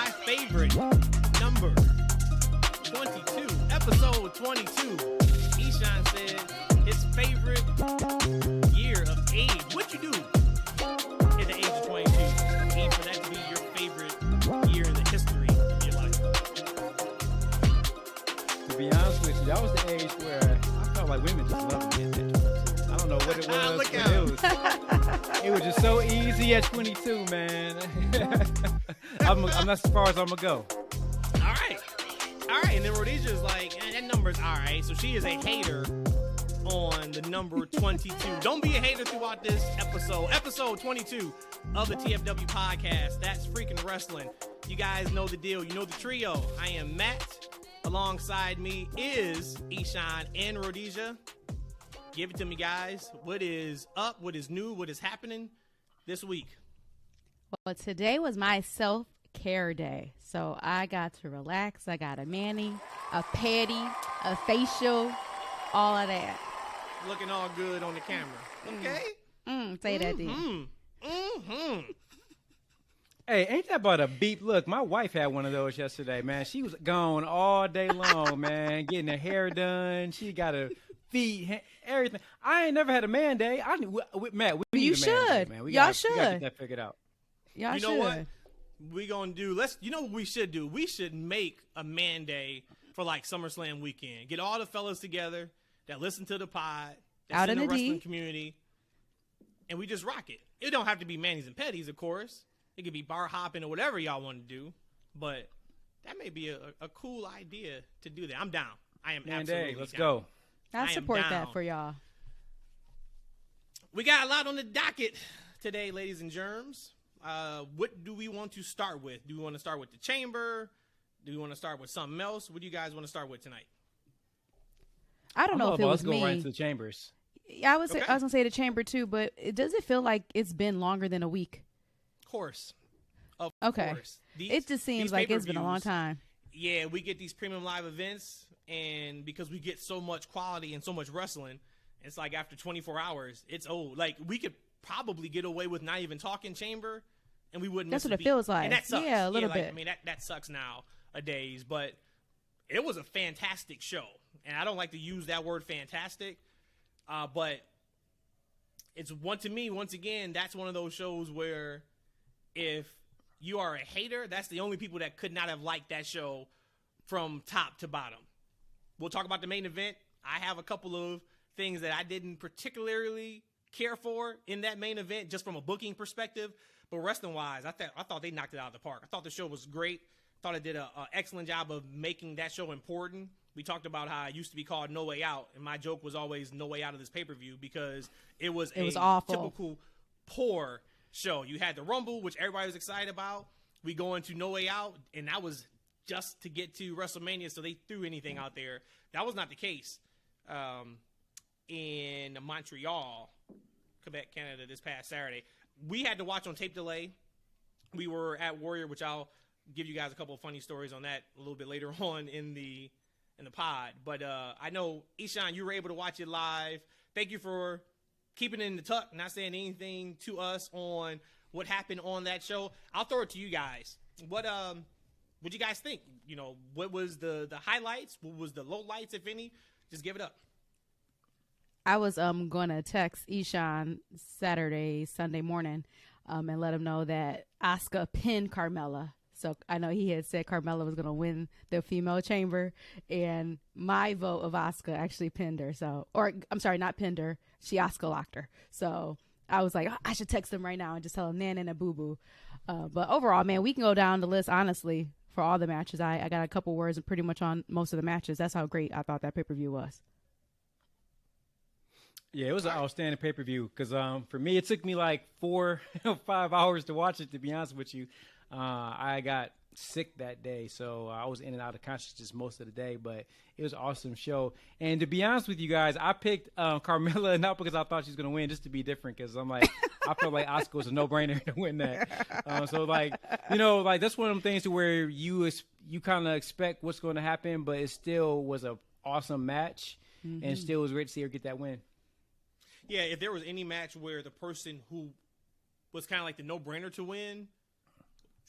my favorite number 22, episode 22. Eshaun said his favorite year of age. What you do at the age of 22? Aim for that to be your favorite year in the history of your life. To be honest with you, that was the age where I felt like women just loved me at that 22. I don't know what it was. Look out. It was just so easy at 22, man. I'm not as far as I'm going to go. All right, and then Rhodesia is like, that number's all right. So she is a hater on the number 22. Don't be a hater throughout this episode 22 of the TFW podcast. That's Freakin' Wrestling. You guys know the deal. You know the trio. I am Matt. Alongside me is Eshaun and Rhodesia. Give it to me, guys. What is up? What is new? What is happening this week? Well, today was my self-care day. So I got to relax. I got a mani, a pedi, a facial, all of that. Looking all good on the camera. Okay. Say that then. Hey, ain't that about a beep? Look, my wife had one of those yesterday, man. She was gone all day long, man, getting her hair done. She got her feet, everything. I ain't never had a man day. Matt, we need a man day, man. Y'all should. We gotta get that figured out. Y'all should. You know what? We gonna do. You know what we should do? We should make a man day for like SummerSlam weekend. Get all the fellas together that listen to the pod, that's out in the wrestling D community, and we just rock it. It don't have to be manis and petties, of course. It could be bar hopping or whatever y'all want to do, but that may be a cool idea to do that. I'm down. I am man absolutely day. Let's down. go. I support that for y'all. We got a lot on the docket today, ladies and germs. What do we want to start with? Do we want to start with the chamber? Do we want to start with something else? What do you guys want to start with tonight? I don't know if it was Let's go me. right into the chambers. Yeah, I was gonna say the chamber too, but does it feel like it's been longer than a week? Of course. Okay. Course. It just seems like it's been a long time. Yeah, we get these premium live events, and because we get so much quality and so much wrestling, it's like after 24 hours, it's old. Like, we could probably get away with not even talking chamber, and we wouldn't. That's what it feels like. And that sucks. Yeah, a little bit. I mean, that sucks nowadays, but it was a fantastic show. And I don't like to use that word fantastic, but it's to me, once again, that's one of those shows where if you are a hater, that's the only people that could not have liked that show from top to bottom. We'll talk about the main event. I have a couple of things that I didn't particularly care for in that main event, just from a booking perspective. But wrestling-wise, I thought they knocked it out of the park. I thought the show was great. Thought it did an excellent job of making that show important. We talked about how it used to be called No Way Out, and my joke was always No Way Out of this pay-per-view because it was awful. Typical poor show. You had the Rumble, which everybody was excited about. We go into No Way Out, and that was just to get to WrestleMania, so they threw anything out there. That was not the case in Montreal, Quebec, Canada, this past Saturday. We had to watch on tape delay. We were at Warrior, which I'll give you guys a couple of funny stories on that a little bit later on in the pod. But I know, Eshaun, you were able to watch it live. Thank you for keeping it in the tuck, not saying anything to us on what happened on that show. I'll throw it to you guys. What you guys think? You know, what was the highlights? What was the lowlights, if any? Just give it up. I was gonna text Eshaun Sunday morning, and let him know that Asuka pinned Carmella. So I know he had said Carmella was gonna win the female chamber, and my vote of Asuka actually pinned her. I'm sorry, not pinned her. She Asuka locked her. So I was like, I should text him right now and just tell him nan and a boo boo. But overall, man, we can go down the list honestly for all the matches. I got a couple words pretty much on most of the matches. That's how great I thought that pay-per-view was. Yeah, it was an outstanding pay-per-view because for me, it took me like 4 or 5 hours to watch it, to be honest with you. I got sick that day, so I was in and out of consciousness most of the day, but it was an awesome show. And to be honest with you guys, I picked Carmella not because I thought she was going to win, just to be different, because I'm like, I felt like Asuka was a no-brainer to win that. So, like, you know, like that's one of them things to where you kind of expect what's going to happen, but it still was an awesome match, and still was great to see her get that win. Yeah, if there was any match where the person who was kind of like the no-brainer to win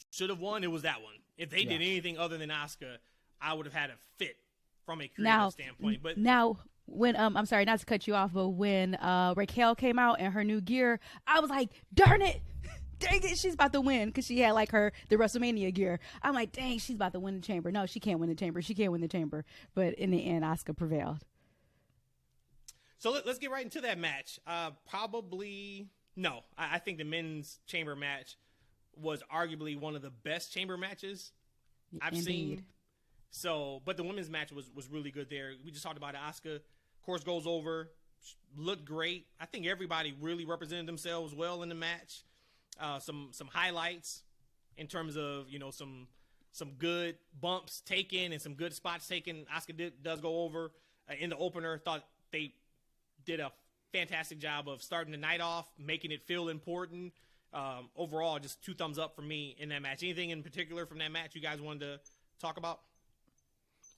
should have won, it was that one. If they did anything other than Asuka, I would have had a fit from a creative Now, standpoint. But now, when I'm sorry, not to cut you off, but when Raquel came out in her new gear, I was like, darn it, dang it, she's about to win, because she had like the WrestleMania gear. I'm like, dang, she's about to win the chamber. No, she can't win the chamber. She can't win the chamber. But in the end, Asuka prevailed. So let's get right into that match. I think the men's chamber match was arguably one of the best chamber matches I've seen. So, but the women's match was really good there. We just talked about it. Asuka, of course, goes over, looked great. I think everybody really represented themselves well in the match. Some highlights in terms of, some good bumps taken and some good spots taken. Asuka does go over in the opener. Thought they did a fantastic job of starting the night off, making it feel important. Overall, just 2 thumbs up for me in that match. Anything in particular from that match you guys wanted to talk about?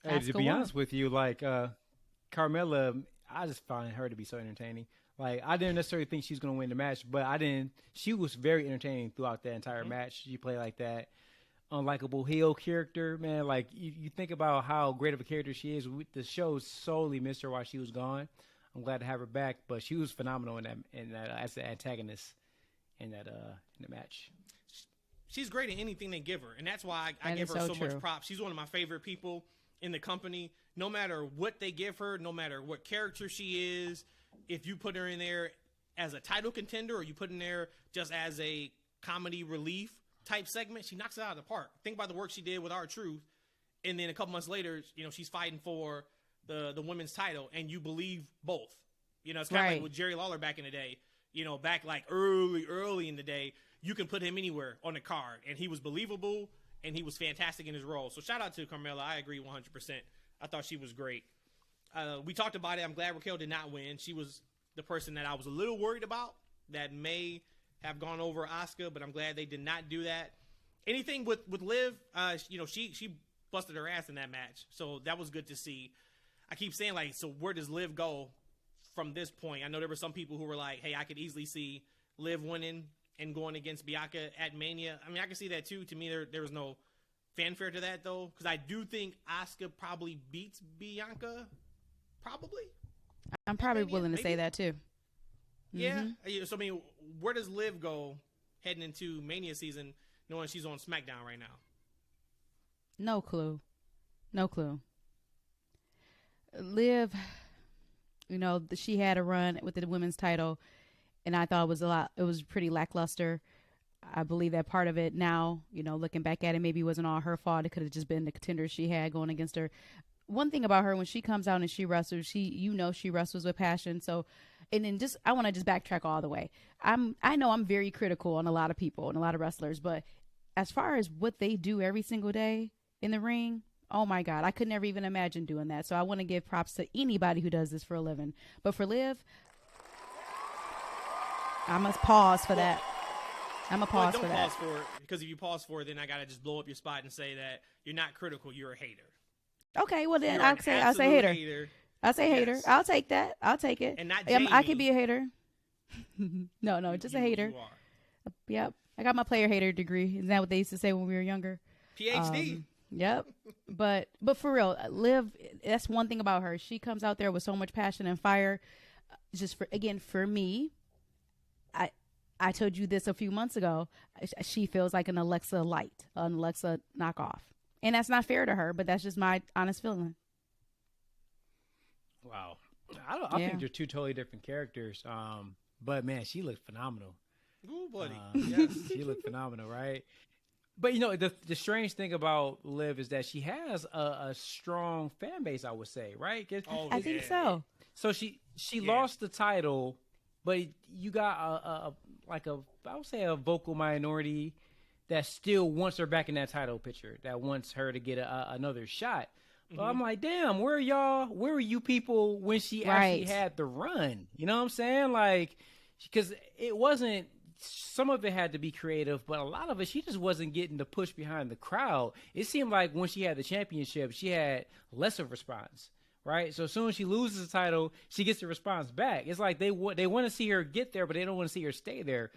Hey, to be honest with you, Carmella, I just find her to be so entertaining. Like, I didn't necessarily think she was going to win the match, but she was very entertaining throughout the entire match. She played like that unlikable heel character, man. Like, you think about how great of a character she is. The show solely missed her while she was gone. I'm glad to have her back, but she was phenomenal in that as the antagonist in the match. She's great at anything they give her, and that's why I give her so much props. She's one of my favorite people in the company. No matter what they give her, no matter what character she is, if you put her in there as a title contender or you put in there just as a comedy relief type segment, she knocks it out of the park. Think about the work she did with R-Truth, and then a couple months later, she's fighting for the women's title, and you believe both. It's kind of like with Jerry Lawler back in the day. Back like early in the day, you can put him anywhere on the card, and he was believable, and he was fantastic in his role. So shout out to Carmella. I agree 100%. I thought she was great. We talked about it. I'm glad Raquel did not win. She was the person that I was a little worried about that may have gone over Asuka, but I'm glad they did not do that. Anything with Liv, she busted her ass in that match, so that was good to see. I keep saying, so where does Liv go from this point? I know there were some people who were like, hey, I could easily see Liv winning and going against Bianca at Mania. I mean, I can see that too. To me, there was no fanfare to that, though, because I do think Asuka probably beats Bianca. Probably. I'm probably willing to say that too. Yeah. So, I mean, where does Liv go heading into Mania season knowing she's on SmackDown right now? No clue. Liv, she had a run with the women's title, and I thought it was pretty lackluster. I believe that part of it now, looking back at it, maybe wasn't all her fault. It could have just been the contenders she had going against her. One thing about her, when she comes out and she wrestles, she wrestles with passion. So, and then I want to just backtrack all the way. I know I'm very critical on a lot of people and a lot of wrestlers, but as far as what they do every single day in the ring, oh my God, I could never even imagine doing that. So I want to give props to anybody who does this for a living. But for Liv, I must pause for that. I'm going to pause for that. Don't pause for it, because if you pause for it, then I got to just blow up your spot and say that you're not critical, you're a hater. Okay, well then I'll say hater. I'll say hater. I'll take that. I'll take it. And not Jamie. I can be a hater. No, just a hater. You are. Yep. I got my player hater degree. Isn't that what they used to say when we were younger? PhD. Yep. But for real, Liv, that's one thing about her. She comes out there with so much passion and fire. Just for me, I told you this a few months ago. She feels like an Alexa light, an Alexa knockoff. And that's not fair to her, but that's just my honest feeling. Wow. I think they're two totally different characters. But man, she looked phenomenal. Ooh, buddy. Yes, she looked phenomenal, right? But the strange thing about Liv is that she has a strong fan base, I would say, right? I think so. So she lost the title, but you got I would say a vocal minority that still wants her back in that title picture, that wants her to get another shot. But I'm like, damn, where were you people when she actually had the run? You know what I'm saying? Like, because it wasn't, some of it had to be creative, but a lot of it, she just wasn't getting the push behind the crowd. It seemed like when she had the championship, she had less of a response, right? So as soon as she loses the title, she gets the response back. It's like they want to see her get there, but they don't want to see her stay there.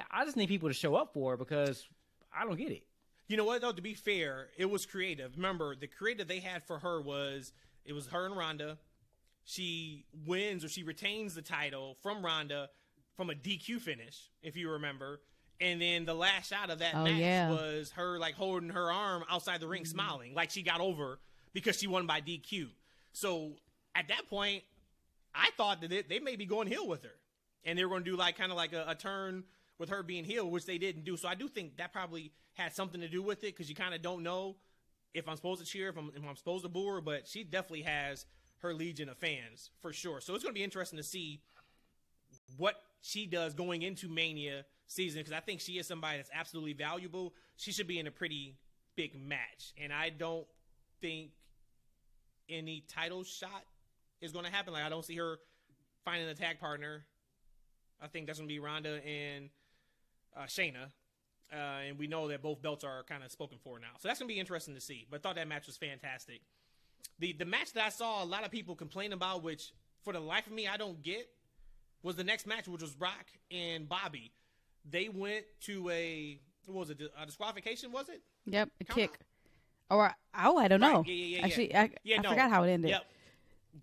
I just need people to show up for her because I don't get it. You know what, though? To be fair, it was creative. Remember, the creative they had for her was her and Ronda. She wins or she retains the title from Ronda from a DQ finish, if you remember. And then the last shot of that match was her like holding her arm outside the ring, smiling like she got over because she won by DQ. So at that point, I thought that they may be going heel with her, and they were going to do like kind of like a turn with her being heel, which they didn't do. So I do think that probably had something to do with it, because you kind of don't know if I'm supposed to cheer, if I'm supposed to boo her, but she definitely has her legion of fans for sure. So it's going to be interesting to see what she does going into Mania season, because I think she is somebody that's absolutely valuable. She should be in a pretty big match, and I don't think any title shot is going to happen. Like, I don't see her finding a tag partner. I think that's going to be Ronda and Shayna. And we know that both belts are kind of spoken for now. So that's going to be interesting to see. But I thought that match was fantastic. The match that I saw a lot of people complain about, which for the life of me I don't get, was the next match, which was Brock and Bobby. They went to a disqualification, was it? Yep, a kick. Or, I don't know. Yeah. Actually, I forgot how it ended. Yep.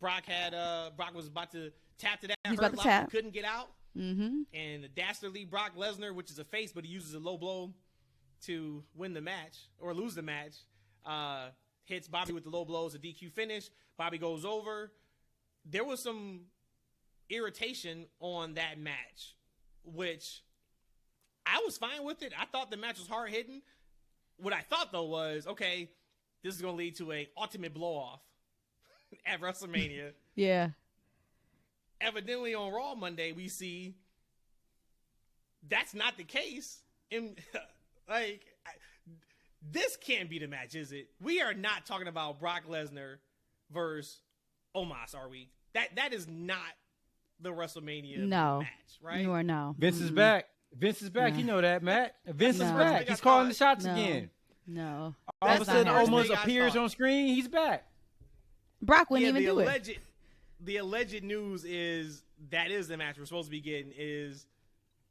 Brock was about to tap to that. He's about to tap. Couldn't get out. Mm-hmm. And the dastardly Brock Lesnar, which is a face, but he uses a low blow to win the match or lose the match, hits Bobby with the low blows, a DQ finish. Bobby goes over. There was some irritation on that match, which I was fine with it. I thought the match was hard hitting. What I thought, though, was, okay, this is going to lead to a ultimate blow-off at WrestleMania. Yeah. Evidently, on Raw Monday, we see that's not the case. And, this can't be the match, is it? We are not talking about Brock Lesnar versus Omos, are we? That is not the WrestleMania match, right? You are no. Vince is back. Vince is back. No. You know that, Matt. Vince is back. He's calling the shots again. No. All of a sudden, almost appears on screen. He's back. Brock wouldn't even do it. The alleged news is that is the match we're supposed to be getting, is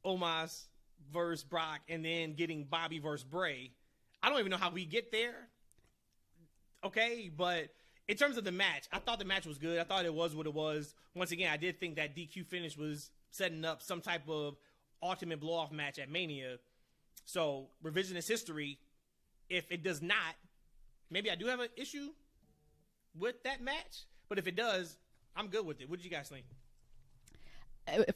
Omos versus Brock, and then getting Bobby versus Bray. I don't even know how we get there. Okay, but in terms of the match, I thought the match was good. I thought it was what it was. Once again, I did think that DQ finish was setting up some type of ultimate blow-off match at Mania. So, revisionist history, if it does not, maybe I do have an issue with that match. But if it does, I'm good with it. What did you guys think?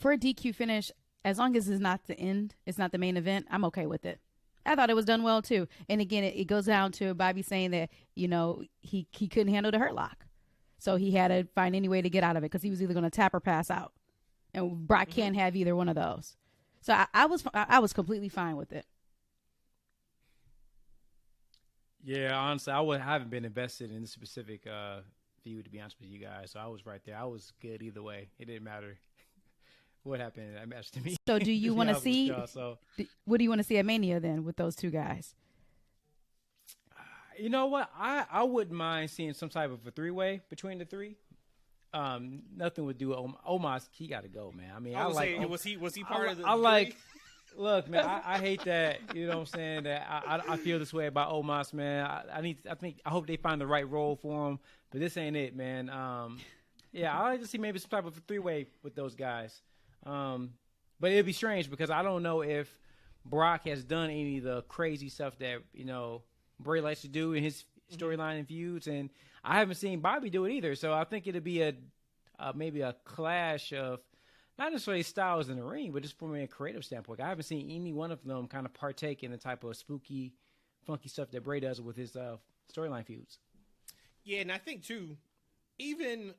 For a DQ finish, as long as it's not the end, it's not the main event, I'm okay with it. I thought it was done well, too. And again, it goes down to Bobby saying that, he couldn't handle the hurt lock. So he had to find any way to get out of it, because he was either going to tap or pass out. And Brock can't have either one of those. So I was completely fine with it. Yeah, honestly, I haven't been invested in this specific feud, to be honest with you guys. So I was right there. I was good either way. It didn't matter what happened in that match to me. So do you want to see? What do you want to see at Mania then with those two guys? You know what? I wouldn't mind seeing some type of a three-way between the three. Nothing would do. Omos, he got to go, man. I mean, was he part of the? Look, man, I hate that. You know what I'm saying? That I feel this way about Omos, man. I hope they find the right role for him, but this ain't it, man. Yeah, I like to see maybe some type of a three-way with those guys. But it'd be strange, because I don't know if Brock has done any of the crazy stuff that Bray likes to do in his storyline and feuds, and I haven't seen Bobby do it either. So I think it'd be maybe a clash of not necessarily styles in the ring, but just from a creative standpoint. I haven't seen any one of them kind of partake in the type of spooky, funky stuff that Bray does with his storyline feuds. Yeah, and I think too, even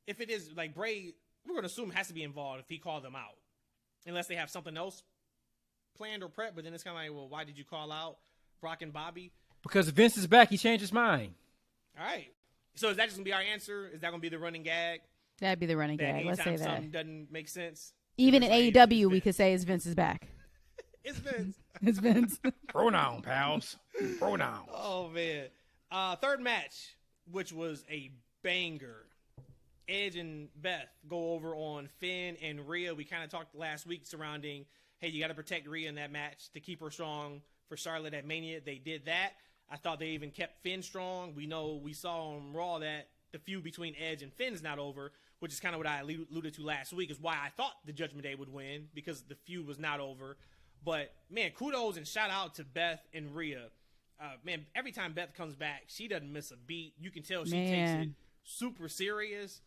if it is like Bray, we're going to assume has to be involved if he called them out, unless they have something else planned or prepped. But then it's kind of like, well, why did you call out Brock and Bobby? Because Vince is back, he changed his mind. All right. So is that just going to be our answer? Is that going to be the running gag? That'd be the running gag. Let's say that. Something doesn't make sense. Even in AEW, we could say it's Vince is back. It's Vince. It's Vince. Pronoun, pals. Pronouns. Oh, man. Third match, which was a banger. Edge and Beth go over on Finn and Rhea. We kind of talked last week surrounding, hey, you got to protect Rhea in that match to keep her strong for Charlotte at Mania. They did that. I thought they even kept Finn strong. We saw on Raw that the feud between Edge and Finn is not over, which is kind of what I alluded to last week, is why I thought the Judgment Day would win, because the feud was not over. But, man, kudos and shout out to Beth and Rhea. Man, every time Beth comes back, she doesn't miss a beat. You can tell she takes it super serious,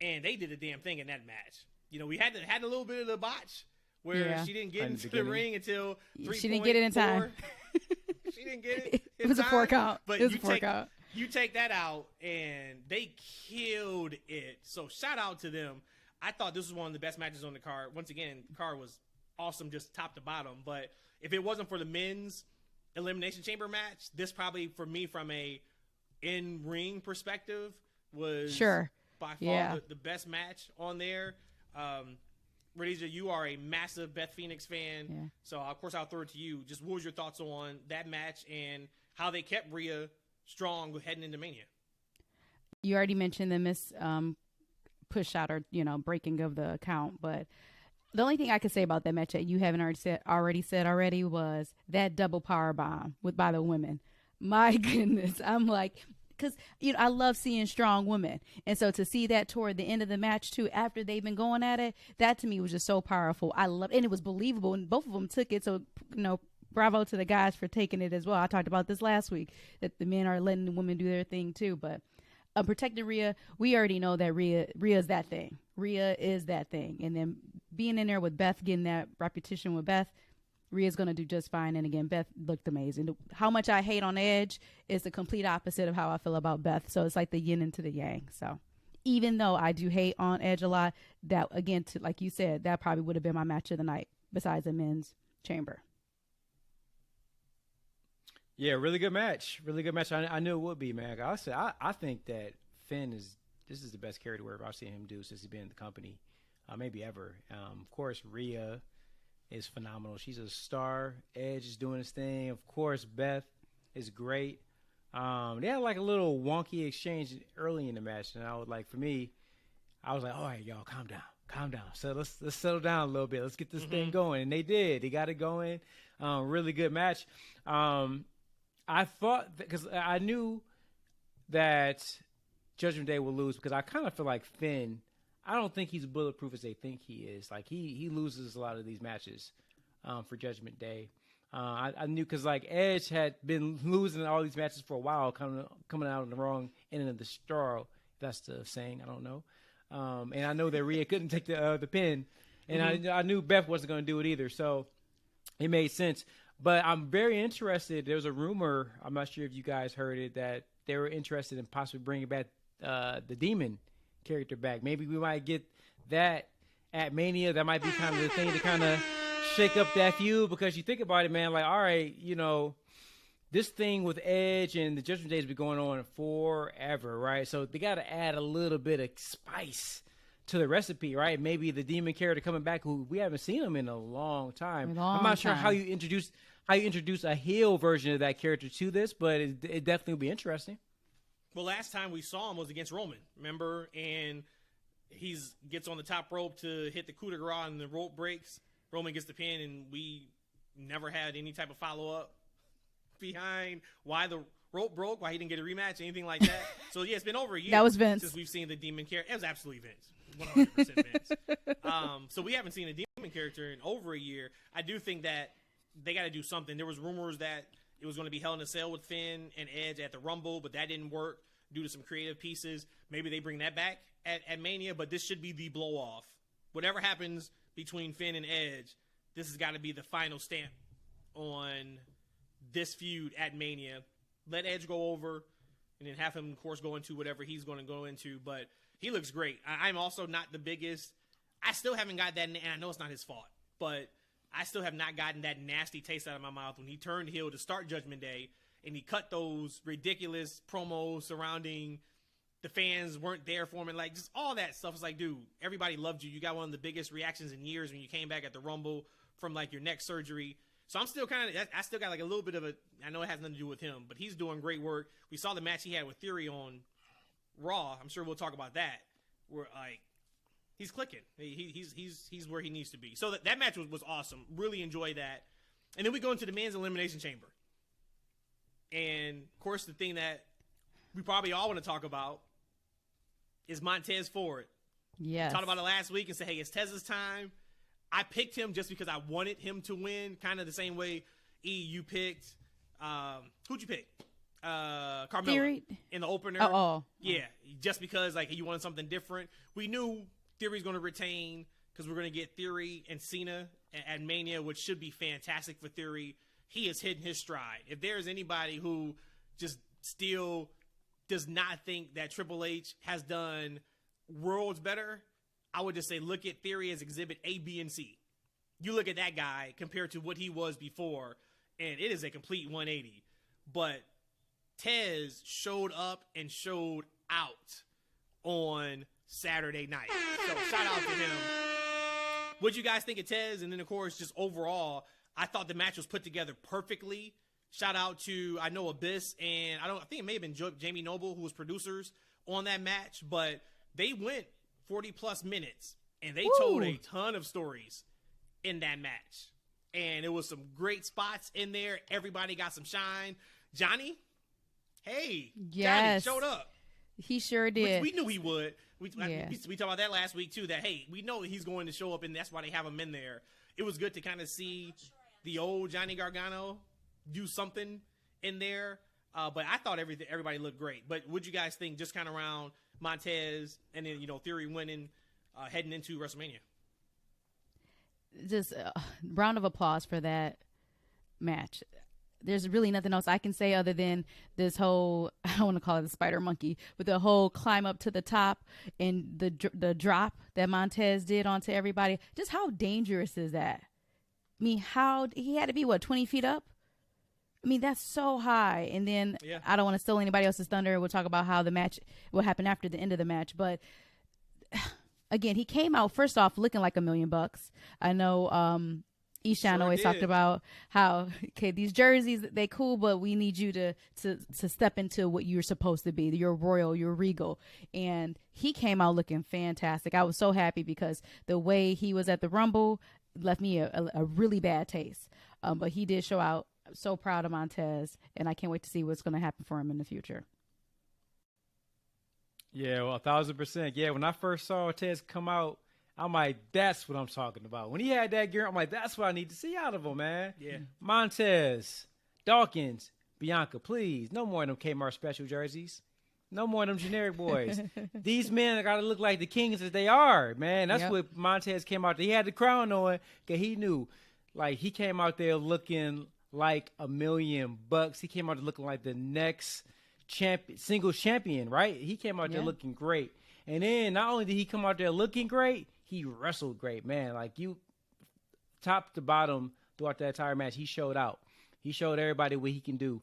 and they did a damn thing in that match. We had a little bit of the botch where she didn't get into the ring until 3. She didn't get it in time. She didn't get it. It was a 4 count. But it was a 4 count. You take that out, and they killed it. So shout out to them. I thought this was one of the best matches on the card. Once again, the card was awesome, just top to bottom. But if it wasn't for the men's Elimination Chamber match, this probably, for me, from a in-ring perspective, was by far the best match on there. Rhodesia, you are a massive Beth Phoenix fan, so of course I'll throw it to you. Just what was your thoughts on that match and how they kept Rhea strong heading into Mania? You already mentioned the push out or breaking of the count, but the only thing I could say about that match that you haven't already said was that double power bomb by the women. My goodness, I'm like, because I love seeing strong women, and so to see that toward the end of the match too, after they've been going at it, that to me was just so powerful. I love, and it was believable, and both of them took it. So bravo to the guys for taking it as well. I talked about this last week, that the men are letting the women do their thing too. But protecting Rhea, we already know that Rhea is that thing. Rhea is that thing, and then being in there with Beth, getting that repetition with Beth, Rhea's going to do just fine. And again, Beth looked amazing. How much I hate on Edge is the complete opposite of how I feel about Beth. So it's like the yin into the yang. So even though I do hate on Edge a lot, that, again, like you said, that probably would have been my match of the night besides the men's chamber. Yeah, really good match. Really good match. I knew it would be, man. I think that Finn this is the best character work I've seen him do since he's been in the company, maybe ever. Of course, Rhea is phenomenal. She's a star. Edge is doing his thing. Of course, Beth is great. They had like a little wonky exchange early in the match, and I was like, for me, I was like, all right, y'all, calm down. So let's settle down a little bit. Let's get this thing going. And they did. They got it going. Really good match. I thought, because I knew that Judgment Day will lose, because I kind of feel like Finn, I don't think he's bulletproof as they think he is. Like, he loses a lot of these matches for Judgment Day. I knew, because like Edge had been losing all these matches for a while, coming out on the wrong end of the straw. If that's the saying, I don't know. And I know that Rhea couldn't take the pin, and I knew Beth wasn't going to do it either. So it made sense. But I'm very interested. There was a rumor, I'm not sure if you guys heard it, that they were interested in possibly bringing back the Demon character back. Maybe we might get that at Mania. That might be kind of the thing to kind of shake up that feud, because you think about it, man, like, all right, this thing with Edge and the Judgment Day has been going on forever, right? So they got to add a little bit of spice to the recipe, right? Maybe the Demon character coming back, who we haven't seen him in a long time. I'm not sure how you introduce a heel version of that character to this, but it definitely will be interesting. Well, last time we saw him was against Roman, remember? And he gets on the top rope to hit the coup de grace, and the rope breaks. Roman gets the pin, and we never had any type of follow-up behind why the rope broke, why he didn't get a rematch, anything like that. So, yeah, it's been over a year. That was Vince. Since we've seen the Demon character. It was absolutely Vince. 100% Vince. So we haven't seen a Demon character in over a year. I do think that they got to do something. There was rumors that it was going to be Hell in a Cell with Finn and Edge at the Rumble, but that didn't work due to some creative pieces. Maybe they bring that back at Mania, but this should be the blow-off. Whatever happens between Finn and Edge, this has got to be the final stamp on this feud at Mania. Let Edge go over, and then have him, of course, go into whatever he's going to go into. But he looks great. I'm also not the biggest. I still haven't got that, and I know it's not his fault, but I still have not gotten that nasty taste out of my mouth when he turned heel to start Judgment Day, and he cut those ridiculous promos surrounding the fans weren't there for him, and like just all that stuff. It's like, dude, everybody loved you. You got one of the biggest reactions in years when you came back at the Rumble from like your neck surgery. So I'm still I still got like a little bit of I know it has nothing to do with him, but he's doing great work. We saw the match he had with Theory on Raw. I'm sure we'll talk about that. Where like he's clicking. He's where he needs to be. So that match was awesome. Really enjoyed that. And then we go into the men's Elimination Chamber. And, of course, the thing that we probably all want to talk about is Montez Ford. Yes. We talked about it last week and said, hey, it's Tez's time. I picked him just because I wanted him to win, kind of the same way, you picked. Who'd you pick? Carmella Theory? In the opener. Oh. Yeah, just because like you wanted something different. We knew Theory's going to retain because we're going to get Theory and Cena at Mania, which should be fantastic for Theory. He is hitting his stride. If there's anybody who just still does not think that Triple H has done worlds better, I would just say look at Theory as exhibit A, B, and C. You look at that guy compared to what he was before, and it is a complete 180. But Tez showed up and showed out on Saturday night. So shout out to him. What'd you guys think of Tez? And then, of course, just overall, I thought the match was put together perfectly. Shout out to, I know, Abyss, and I think it may have been Jamie Noble, who was producers on that match, but they went 40-plus minutes, and they told a ton of stories in that match. And it was some great spots in there. Everybody got some shine. Johnny? Hey, yes. Johnny showed up. He sure did. We knew he would. We talked about that last week, too, that, hey, we know he's going to show up, and that's why they have him in there. It was good to kind of see the old Johnny Gargano do something in there. But I thought everybody looked great. But what'd you guys think just kind of around Montez and then, Theory winning, heading into WrestleMania? Just a round of applause for that match. There's really nothing else I can say other than this whole, I don't want to call it the spider monkey, but the whole climb up to the top and the drop that Montez did onto everybody. Just how dangerous is that? I mean, he had to be, 20 feet up? I mean, that's so high. And then I don't want to steal anybody else's thunder. We'll talk about how the match, what happened after the end of the match. But again, he came out first off looking like $1 million. I know Eshaun always talked about how, okay, these jerseys, they cool, but we need you to step into what you're supposed to be. You're royal, you're regal. And he came out looking fantastic. I was so happy because the way he was at the Rumble left me a really bad taste. But he did show out. I'm so proud of Montez, and I can't wait to see what's going to happen for him in the future. Yeah, well, 1,000%. Yeah, when I first saw Tez come out, I'm like, that's what I'm talking about. When he had that gear, I'm like, that's what I need to see out of him, man. Yeah. Montez, Dawkins, Bianca, please. No more of them Kmart special jerseys. No more of them generic boys. These men got to look like the kings that they are, man. That's what Montez came out there. He had the crown on because he knew. Like, he came out there looking like $1 million. He came out there looking like the next singles champion, right? He came out there looking great. And then not only did he come out there looking great, he wrestled great, man. Like, you, top to bottom, throughout that entire match, he showed out. He showed everybody what he can do.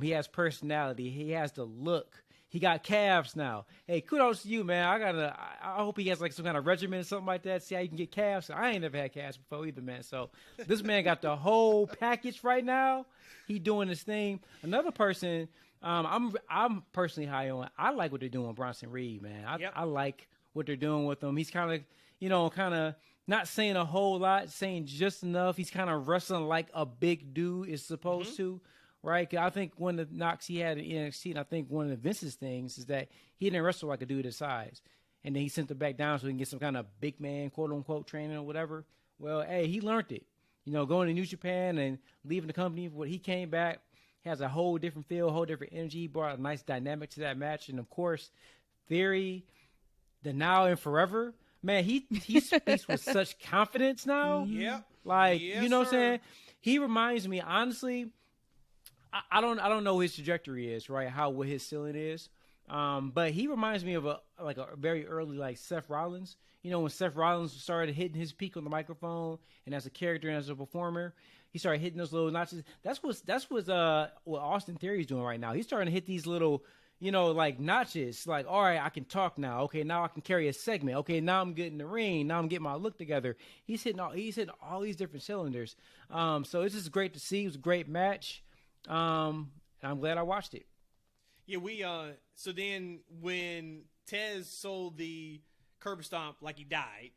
He has personality. He has the look. He got calves now. Hey, kudos to you, man. I hope he has like some kind of regimen or something like that. See how you can get calves. I ain't never had calves before either, man. So this man got the whole package right now. He doing his thing. Another person, I'm personally high on. I like what they're doing with Bronson Reed, man. I like what they're doing with him. He's kind of, not saying a whole lot, saying just enough. He's kind of wrestling like a big dude is supposed to. Right? 'Cause I think one of the knocks he had in NXT, and I think one of Vince's things is that he didn't wrestle like a dude his size. And then he sent him back down so he can get some kind of big man, quote unquote, training or whatever. Well, hey, he learned it. Going to New Japan and leaving the company, when he came back, has a whole different feel, a whole different energy. He brought a nice dynamic to that match. And of course, Theory, the now and forever. Man, he speaks with such confidence now. Yeah. Like, you know what I'm saying? He reminds me, honestly, I don't know what his trajectory is, right? What his ceiling is. But he reminds me of a very early like Seth Rollins. When Seth Rollins started hitting his peak on the microphone and as a character and as a performer, he started hitting those little notches. That's what Austin Theory's doing right now. He's starting to hit these little, like notches. Like, all right, I can talk now. Okay, now I can carry a segment. Okay, now I'm getting the ring. Now I'm getting my look together. He's hitting all these different cylinders. So it's just great to see. It was a great match. And I'm glad I watched it. Yeah, so then when Tez sold the curb stomp like he died,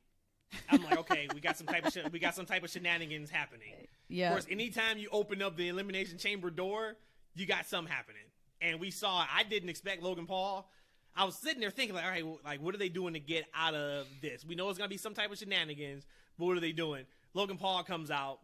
I'm like, okay, we got some type of shenanigans happening. Yeah. Of course, anytime you open up the Elimination Chamber door, you got something happening. And we saw, I didn't expect Logan Paul. I was sitting there thinking, like, all right, like, what are they doing to get out of this? We know it's going to be some type of shenanigans, but what are they doing? Logan Paul comes out,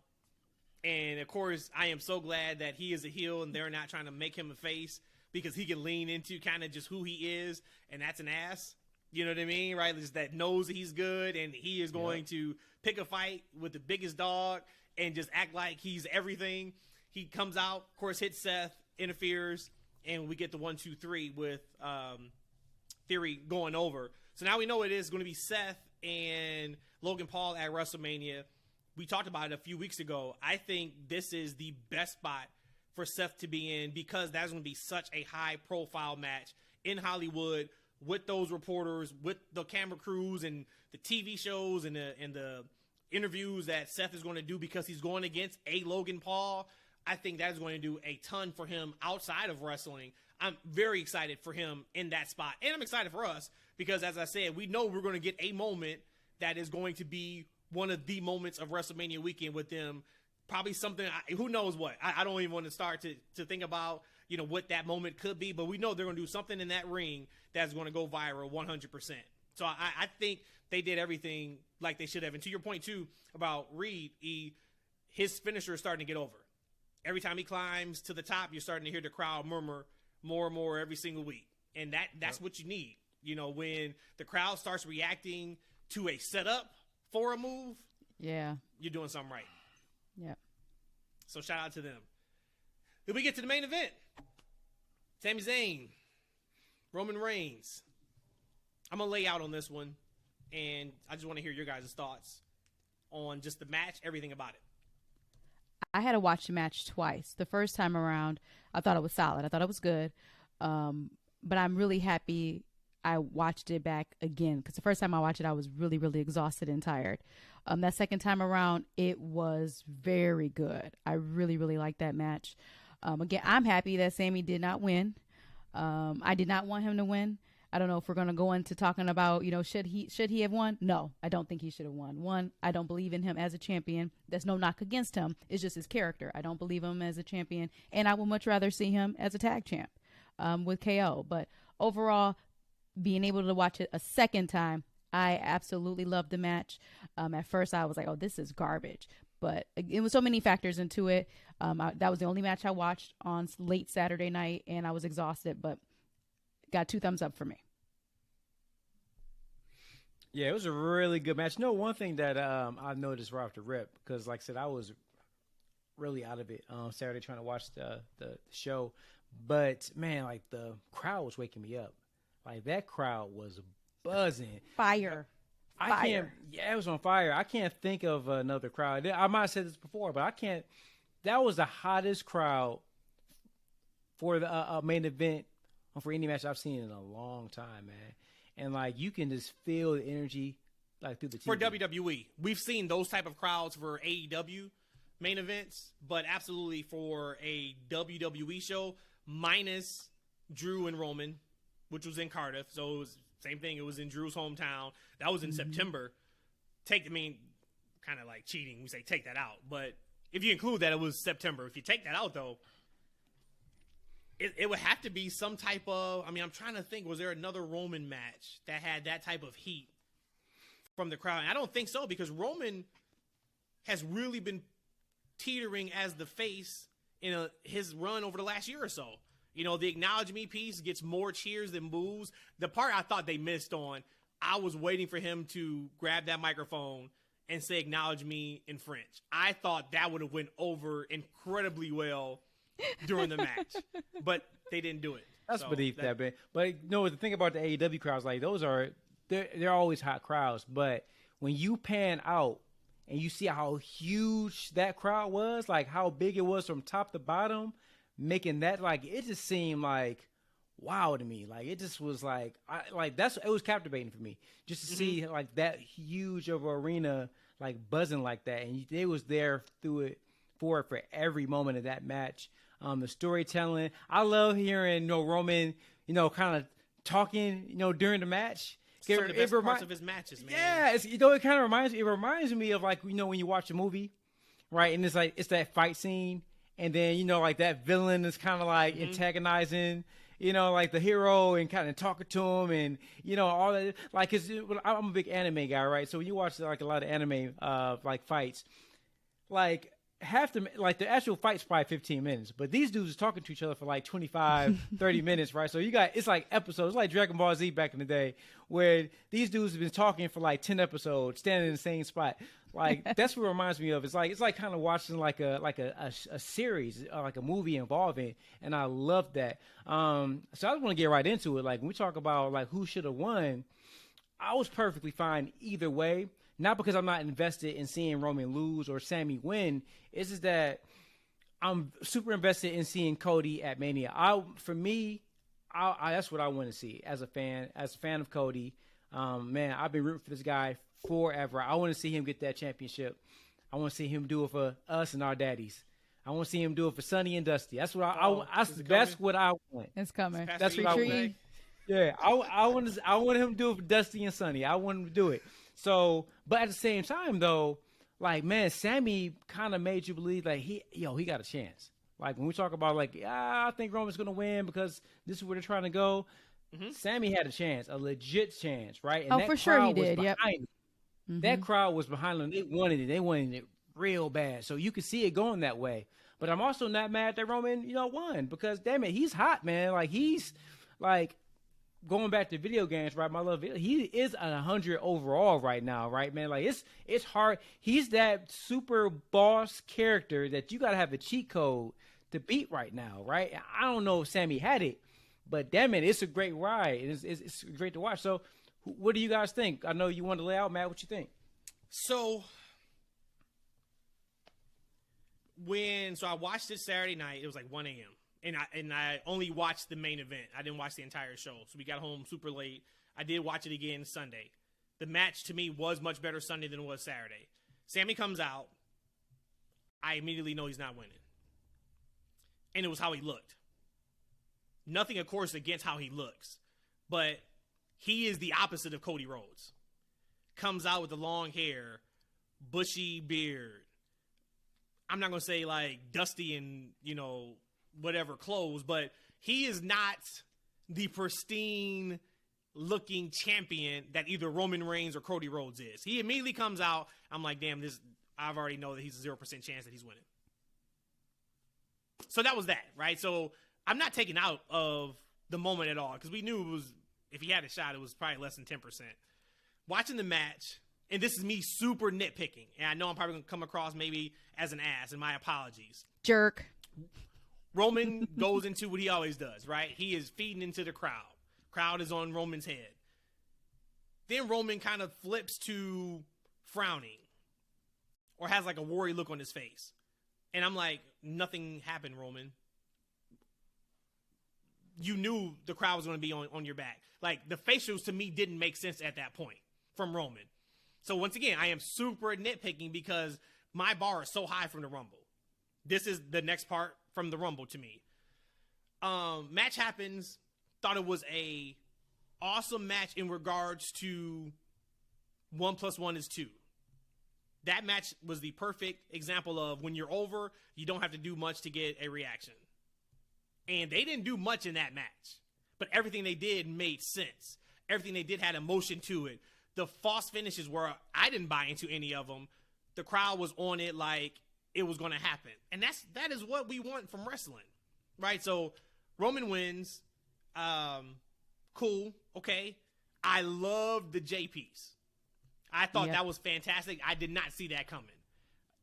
and, of course, I am so glad that he is a heel and they're not trying to make him a face because he can lean into kind of just who he is, and that's an ass. You know what I mean, right? Just that knows he's good, and he is going to pick a fight with the biggest dog and just act like he's everything. He comes out, of course, hits Seth, interferes, and we get the 1, 2, 3 with Theory going over. So now we know it is going to be Seth and Logan Paul at WrestleMania. We talked about it a few weeks ago. I think this is the best spot for Seth to be in because that's going to be such a high-profile match in Hollywood with those reporters, with the camera crews and the TV shows and the interviews that Seth is going to do because he's going against a Logan Paul. I think that is going to do a ton for him outside of wrestling. I'm very excited for him in that spot. And I'm excited for us because, as I said, we know we're going to get a moment that is going to be one of the moments of WrestleMania weekend with them. Probably something, who knows what. I don't even want to start to think about, you know, what that moment could be. But we know they're going to do something in that ring that's going to go viral 100%. So I think they did everything like they should have. And to your point, too, about Reed, his finisher is starting to get over. Every time he climbs to the top, you're starting to hear the crowd murmur more and more every single week. And that's what you need. You know, when the crowd starts reacting to a setup for a move, yeah, you're doing something right. Yeah. So shout out to them. Then we get to the main event. Sami Zayn, Roman Reigns. I'm going to lay out on this one, and I just want to hear your guys' thoughts on just the match, everything about it. I had to watch the match twice. The first time around, I thought it was solid. I thought it was good. But I'm really happy I watched it back again because the first time I watched it, I was really, really exhausted and tired. That second time around, it was very good. I really, really liked that match. Again, I'm happy that Sami did not win. I did not want him to win. I don't know if we're going to go into talking about, you know, should he have won? No, I don't think he should have won. One, I don't believe in him as a champion. There's no knock against him. It's just his character. I don't believe him as a champion, and I would much rather see him as a tag champ with KO. But overall, being able to watch it a second time, I absolutely loved the match. At first, I was like, oh, this is garbage. But it was so many factors into it. That was the only match I watched on late Saturday night, and I was exhausted, but got 2 thumbs up for me. Yeah, it was a really good match. No, one thing that I noticed right off the rip, because like I said, I was really out of it Saturday trying to watch the show. But, man, like the crowd was waking me up. Like that crowd was buzzing. Fire. It was on fire. I can't think of another crowd. I might have said this before, but I can't. That was the hottest crowd for the main event for any match I've seen in a long time, man. And like you can just feel the energy like through the TV. For WWE, we've seen those type of crowds for AEW main events, but absolutely for a WWE show, minus Drew and Roman, which was in Cardiff. So it was same thing. It was in Drew's hometown. That was in September. Kind of like cheating. We say take that out. But if you include that, it was September. If you take that out, though, it would have to be some type of, I mean, I'm trying to think, was there another Roman match that had that type of heat from the crowd? And I don't think so because Roman has really been teetering as the face in his run over the last year or so. You know, the acknowledge me piece gets more cheers than boos. The part I thought they missed on, I was waiting for him to grab that microphone and say acknowledge me in French. I thought that would have went over incredibly well during the match, but they didn't do it. That's beneath that, man. But you know, the thing about the AEW crowds, like they're always hot crowds. But when you pan out and you see how huge that crowd was, like how big it was from top to bottom, making that like it just seemed like wow to me. Like it just was like it was captivating for me just to see like that huge of an arena like buzzing like that, and they was there for every moment of that match. The storytelling, I love hearing Roman, kind of talking, during the match. some of the best parts of his matches, man. Yeah, it kind of reminds me of like, when you watch a movie, right? And it's that fight scene, and then like that villain is kind of like antagonizing, like the hero and kind of talking to him, and all that. Like, cause I'm a big anime guy, right? So when you watch like a lot of anime, like fights, like the actual fight's probably 15 minutes, but these dudes are talking to each other for like 25, 30 minutes, right? So it's like episodes, like Dragon Ball Z back in the day, where these dudes have been talking for like 10 episodes, standing in the same spot. Like, that's what it reminds me of. It's like kind of watching like a series, like a movie involving, and I love that. So I just want to get right into it. Like, when we talk about like who should have won, I was perfectly fine either way. Not because I'm not invested in seeing Roman lose or Sami win. It's just that I'm super invested in seeing Cody at Mania. That's what I want to see as a fan of Cody. Man, I've been rooting for this guy forever. I want to see him get that championship. I want to see him do it for us and our daddies. I want to see him do it for Sonny and Dusty. That's what that's what I want. It's coming. That's what I want. Yeah, I want him to do it for Dusty and Sonny. I want him to do it. So, but at the same time, though, like, man, Sami kind of made you believe like he got a chance. Like, when we talk about like, I think Roman's gonna win because this is where they're trying to go. Sami had a chance, a legit chance, right? And for sure he did. Yep. That crowd was behind them. They wanted it. They wanted it real bad. So you could see it going that way. But I'm also not mad that Roman, won, because damn it, he's hot, man. Like, he's like. Going back to video games, right? My love, he is 100 overall right now, right, man? Like, it's hard. He's that super boss character that you got to have a cheat code to beat right now, right? I don't know if Sami had it, but damn it, it's a great ride. It's great to watch. So, what do you guys think? I know you want to lay out, Matt. What you think? So I watched it Saturday night. It was like 1 a.m. And I only watched the main event. I didn't watch the entire show. So we got home super late. I did watch it again Sunday. The match to me was much better Sunday than it was Saturday. Sami comes out. I immediately know he's not winning. And it was how he looked. Nothing, of course, against how he looks. But he is the opposite of Cody Rhodes. Comes out with the long hair, bushy beard. I'm not going to say like dusty and, whatever clothes, but he is not the pristine looking champion that either Roman Reigns or Cody Rhodes is. He immediately comes out. I'm like, damn, I've already know that he's a 0% chance that he's winning. So that was that, right? So I'm not taken out of the moment at all, because we knew it was, if he had a shot, it was probably less than 10%. Watching the match, and this is me super nitpicking, and I know I'm probably going to come across maybe as an ass, and my apologies. Jerk. Roman goes into what he always does, right? He is feeding into the crowd. Crowd is on Roman's head. Then Roman kind of flips to frowning or has like a worried look on his face. And I'm like, nothing happened, Roman. You knew the crowd was going to be on your back. Like, the facials to me didn't make sense at that point from Roman. So once again, I am super nitpicking because my bar is so high from the Rumble. This is the next part from the Rumble to me. Match happens. Thought it was a awesome match in regards to 1 + 1 is 2. That match was the perfect example of when you're over, you don't have to do much to get a reaction. And they didn't do much in that match. But everything they did made sense. Everything they did had emotion to it. The false finishes were, I didn't buy into any of them. The crowd was on it like it was going to happen. And that is what we want from wrestling, right? So Roman wins. Cool. Okay. I love the J piece. I thought that was fantastic. I did not see that coming.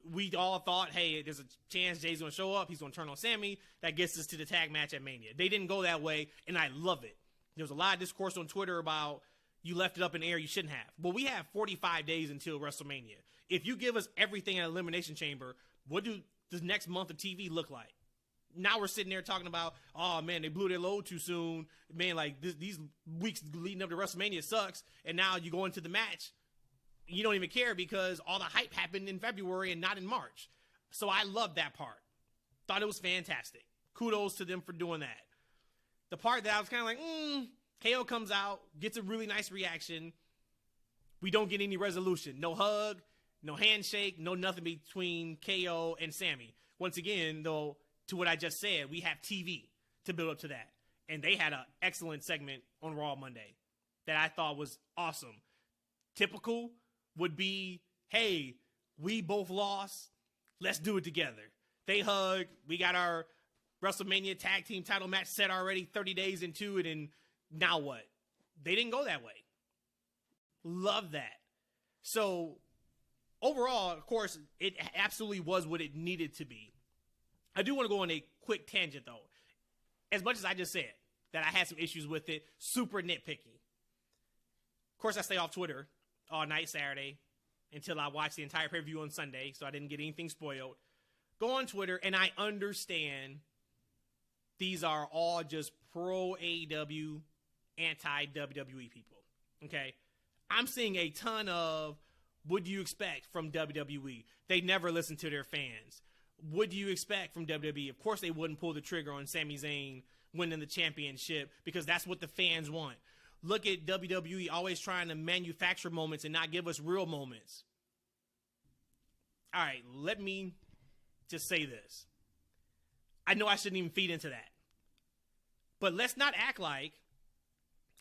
We all thought, hey, there's a chance Jay's going to show up. He's going to turn on Sami. That gets us to the tag match at Mania. They didn't go that way, and I love it. There was a lot of discourse on Twitter about you left it up in the air you shouldn't have. Well, we have 45 days until WrestleMania. If you give us everything at Elimination Chamber, what do the next month of TV look like? Now we're sitting there talking about, oh, man, they blew their load too soon. Man, like, these weeks leading up to WrestleMania sucks. And now you go into the match, you don't even care because all the hype happened in February and not in March. So I love that part. Thought it was fantastic. Kudos to them for doing that. The part that I was kind of like, KO comes out, gets a really nice reaction. We don't get any resolution. No hug, no handshake, no nothing between KO and Sammy. Once again, though, to what I just said, we have TV to build up to that. And they had an excellent segment on Raw Monday that I thought was awesome. Typical would be, hey, we both lost. Let's do it together. They hug. We got our WrestleMania tag team title match set already 30 days into it. And now what? They didn't go that way. Love that. So overall, of course, it absolutely was what it needed to be. I do want to go on a quick tangent, though. As much as I just said that I had some issues with it, super nitpicky. Of course, I stay off Twitter all night Saturday until I watch the entire pay-per-view on Sunday, so I didn't get anything spoiled. Go on Twitter, and I understand these are all just pro-AEW, anti-WWE people, okay? I'm seeing a ton of, what do you expect from WWE? They never listen to their fans. What do you expect from WWE? Of course they wouldn't pull the trigger on Sami Zayn winning the championship because that's what the fans want. Look at WWE always trying to manufacture moments and not give us real moments. All right, let me just say this. I know I shouldn't even feed into that. But let's not act like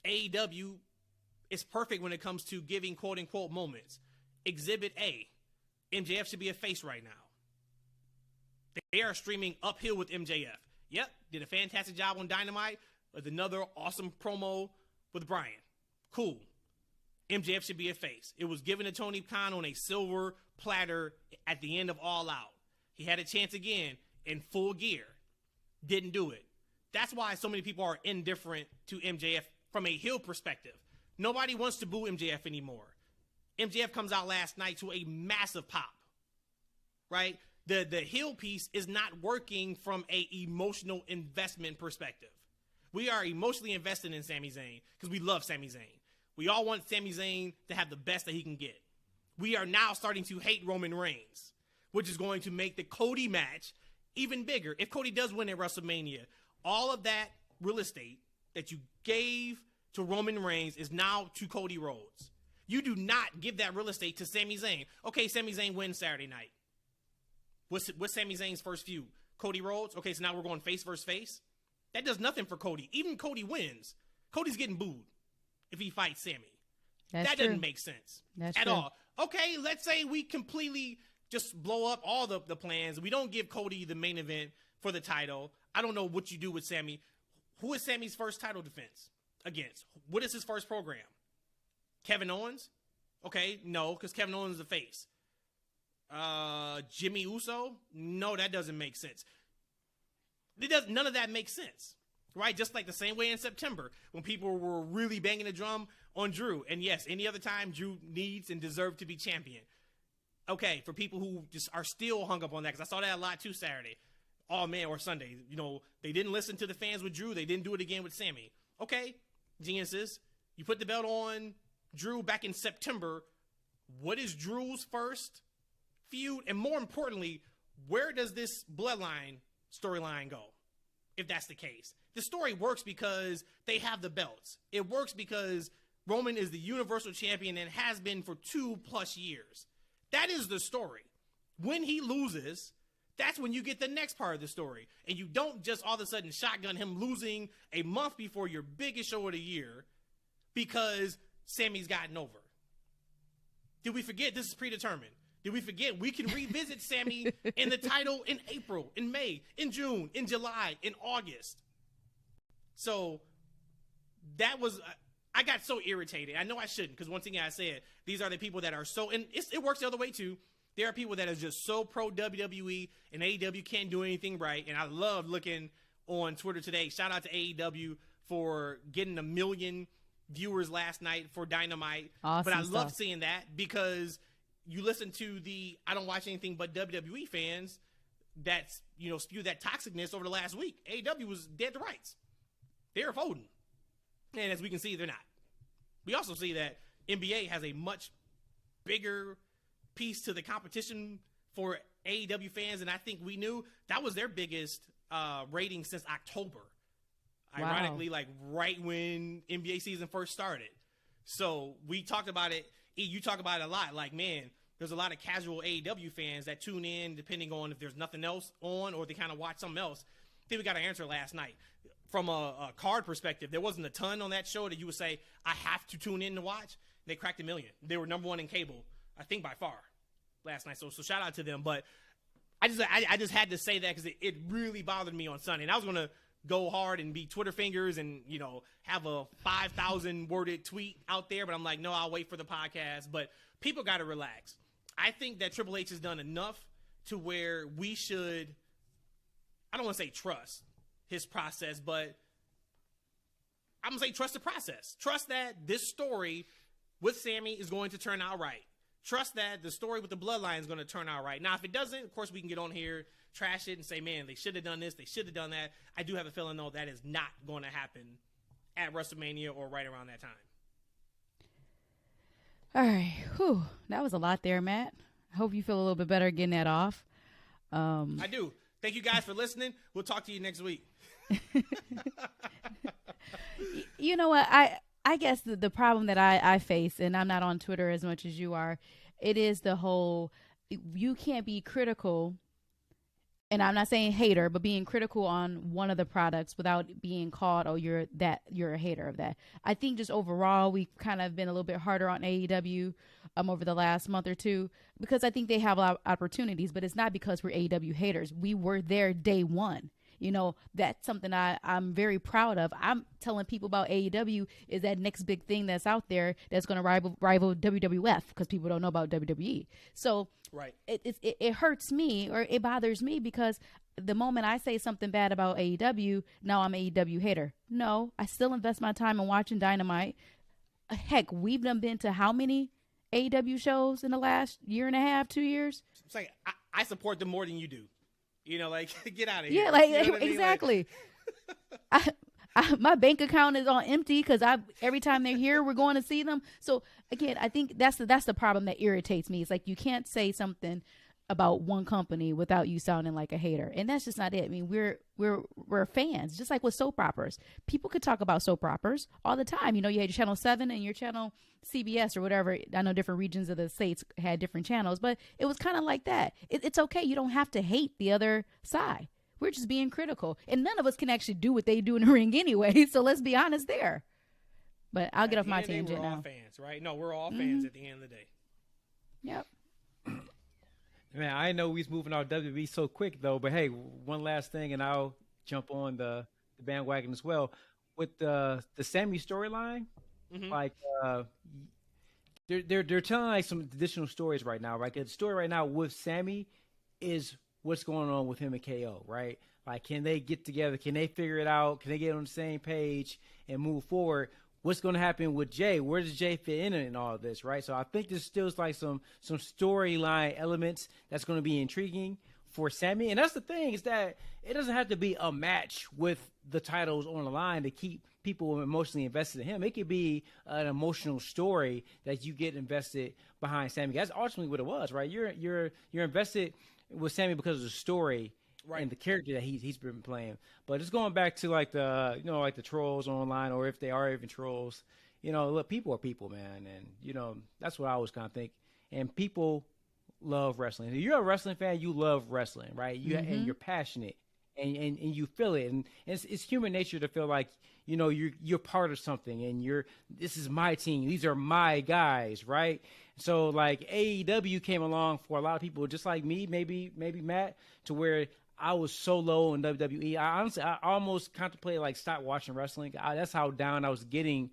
AEW is perfect when it comes to giving quote-unquote moments. Exhibit A, MJF should be a face right now. They are streaming uphill with MJF. Yep, did a fantastic job on Dynamite with another awesome promo with Bryan. Cool. MJF should be a face. It was given to Tony Khan on a silver platter at the end of All Out. He had a chance again in full gear. Didn't do it. That's why so many people are indifferent to MJF from a heel perspective. Nobody wants to boo MJF anymore. MJF comes out last night to a massive pop, right? The heel piece is not working from a emotional investment perspective. We are emotionally invested in Sami Zayn because we love Sami Zayn. We all want Sami Zayn to have the best that he can get. We are now starting to hate Roman Reigns, which is going to make the Cody match even bigger. If Cody does win at WrestleMania, all of that real estate that you gave to Roman Reigns is now to Cody Rhodes. You do not give that real estate to Sami Zayn. Okay, Sami Zayn wins Saturday night. What's Sami Zayn's first feud? Cody Rhodes? Okay, so now we're going face versus face? That does nothing for Cody. Even Cody wins. Cody's getting booed if he fights Sami. That doesn't make sense at all. Okay, let's say we completely just blow up all the plans. We don't give Cody the main event for the title. I don't know what you do with Sami. Who is Sami's first title defense against? What is his first program? Kevin Owens? Okay, no, because Kevin Owens is the face. Jimmy Uso? No, that doesn't make sense. None of that makes sense, right? Just like the same way in September when people were really banging the drum on Drew. And yes, any other time Drew needs and deserves to be champion. Okay, for people who just are still hung up on that, because I saw that a lot too Saturday. Oh man, or Sunday. You know, they didn't listen to the fans with Drew. They didn't do it again with Sami. Okay, geniuses. You put the belt on Drew back in September. What is Drew's first feud? And more importantly, where does this bloodline storyline go? If that's the case, the story works because they have the belts. It works because Roman is the Universal Champion and has been for 2+ years. That is the story. When he loses, that's when you get the next part of the story. And you don't just all of a sudden shotgun him losing a month before your biggest show of the year because Sami's gotten over. Did we forget this is predetermined? Did we forget we can revisit Sami in the title in April, in May, in June, in July, in August? So that was, I got so irritated. I know I shouldn't, because once again, I said, these are the people that are so, and it works the other way too. There are people that are just so pro WWE and AEW can't do anything right. And I love looking on Twitter today. Shout out to AEW for getting 1 million viewers last night for Dynamite. Awesome but I love stuff. seeing that because you listen to the I don't watch anything but WWE fans that's, you know, spew that toxicness over the last week. AEW was dead to rights. They're voting. And as we can see, they're not. We also see that NBA has a much bigger piece to the competition for AEW fans, and I think we knew that was their biggest rating since October. Wow. Ironically, like right when NBA season first started. So we talked about it. You talk about it a lot. Like, man, there's a lot of casual AEW fans that tune in depending on if there's nothing else on or they kind of watch something else. I think we got an answer last night. From a card perspective, there wasn't a ton on that show that you would say, I have to tune in to watch. They cracked 1 million. They were number one in cable, I think by far, last night. So shout out to them. But I just had to say that because it really bothered me on Sunday. And I was going to go hard and be Twitter fingers and, you know, have a 5,000 worded tweet out there. But I'm like, no, I'll wait for the podcast. But people got to relax. I think that Triple H has done enough to where we should, I don't want to say trust his process, but I'm going to say trust the process. Trust that this story with Sammy is going to turn out right. Trust that the story with the bloodline is going to turn out right. Now, if it doesn't, of course, we can get on here, trash it, and say, man, they should have done this, they should have done that. I do have a feeling, though, that is not going to happen at WrestleMania or right around that time. All right. Whew. That was a lot there, Matt. I hope you feel a little bit better getting that off. I do. Thank you guys for listening. We'll talk to you next week. You know what? I guess the problem that I face, and I'm not on Twitter as much as you are, it is the whole, you can't be critical, and I'm not saying hater, but being critical on one of the products without being called, oh, you're a hater of that. I think just overall, we've kind of been a little bit harder on AEW over the last month or two, because I think they have a lot of opportunities, but it's not because we're AEW haters. We were there day one. You know, that's something I'm very proud of. I'm telling people about AEW is that next big thing that's out there that's going to rival WWF, because people don't know about WWE. So right. It hurts me, or it bothers me, because the moment I say something bad about AEW, now I'm an AEW hater. No, I still invest my time in watching Dynamite. Heck, we've been to how many AEW shows in the last year and a half, 2 years? It's like, I support them more than you do. You know, like, get out of here. Yeah, like, you know what I mean? exactly. Like, my bank account is on empty because every time they're here, we're going to see them. So again, I think that's the problem that irritates me. It's like, you can't say something about one company without you sounding like a hater, and that's just not it. I mean, we're fans, just like with soap operas. People could talk about soap operas all the time. You know, you had your channel 7 and your channel CBS or whatever. I know different regions of the states had different channels, but it was kind of like that. It's okay. You don't have to hate the other side. We're just being critical, and none of us can actually do what they do in the ring anyway. So let's be honest there. But I'll get off my tangent now. We're all fans, right? No, we're all fans at the end of the day. Yep. Man, I know we was moving our WWE so quick though, but hey, one last thing, and I'll jump on the bandwagon as well with the Sammy storyline. Mm-hmm. Like they're telling like some additional stories right now, right? The story right now with Sammy is what's going on with him and KO, right? Like, can they get together? Can they figure it out? Can they get on the same page and move forward? What's going to happen with Jay? Where does Jay fit in all of this, right? So I think there's still like some storyline elements that's going to be intriguing for Sammy. And that's the thing, is that it doesn't have to be a match with the titles on the line to keep people emotionally invested in him. It could be an emotional story that you get invested behind Sammy. That's ultimately what it was, right? You're invested with Sammy because of the story. Right. And the character that he's been playing. But it's going back to like the, you know, like the trolls online, or if they are even trolls, you know, look, people are people, man. And, you know, that's what I always kind of think. And people love wrestling. If you're a wrestling fan, you love wrestling, right? And you're passionate and you feel it. And it's human nature to feel like, you know, you're part of something, and this is my team. These are my guys, right? So like AEW came along for a lot of people, just like me, maybe Matt, to where I was so low in WWE. I almost contemplated like stop watching wrestling. That's how down I was getting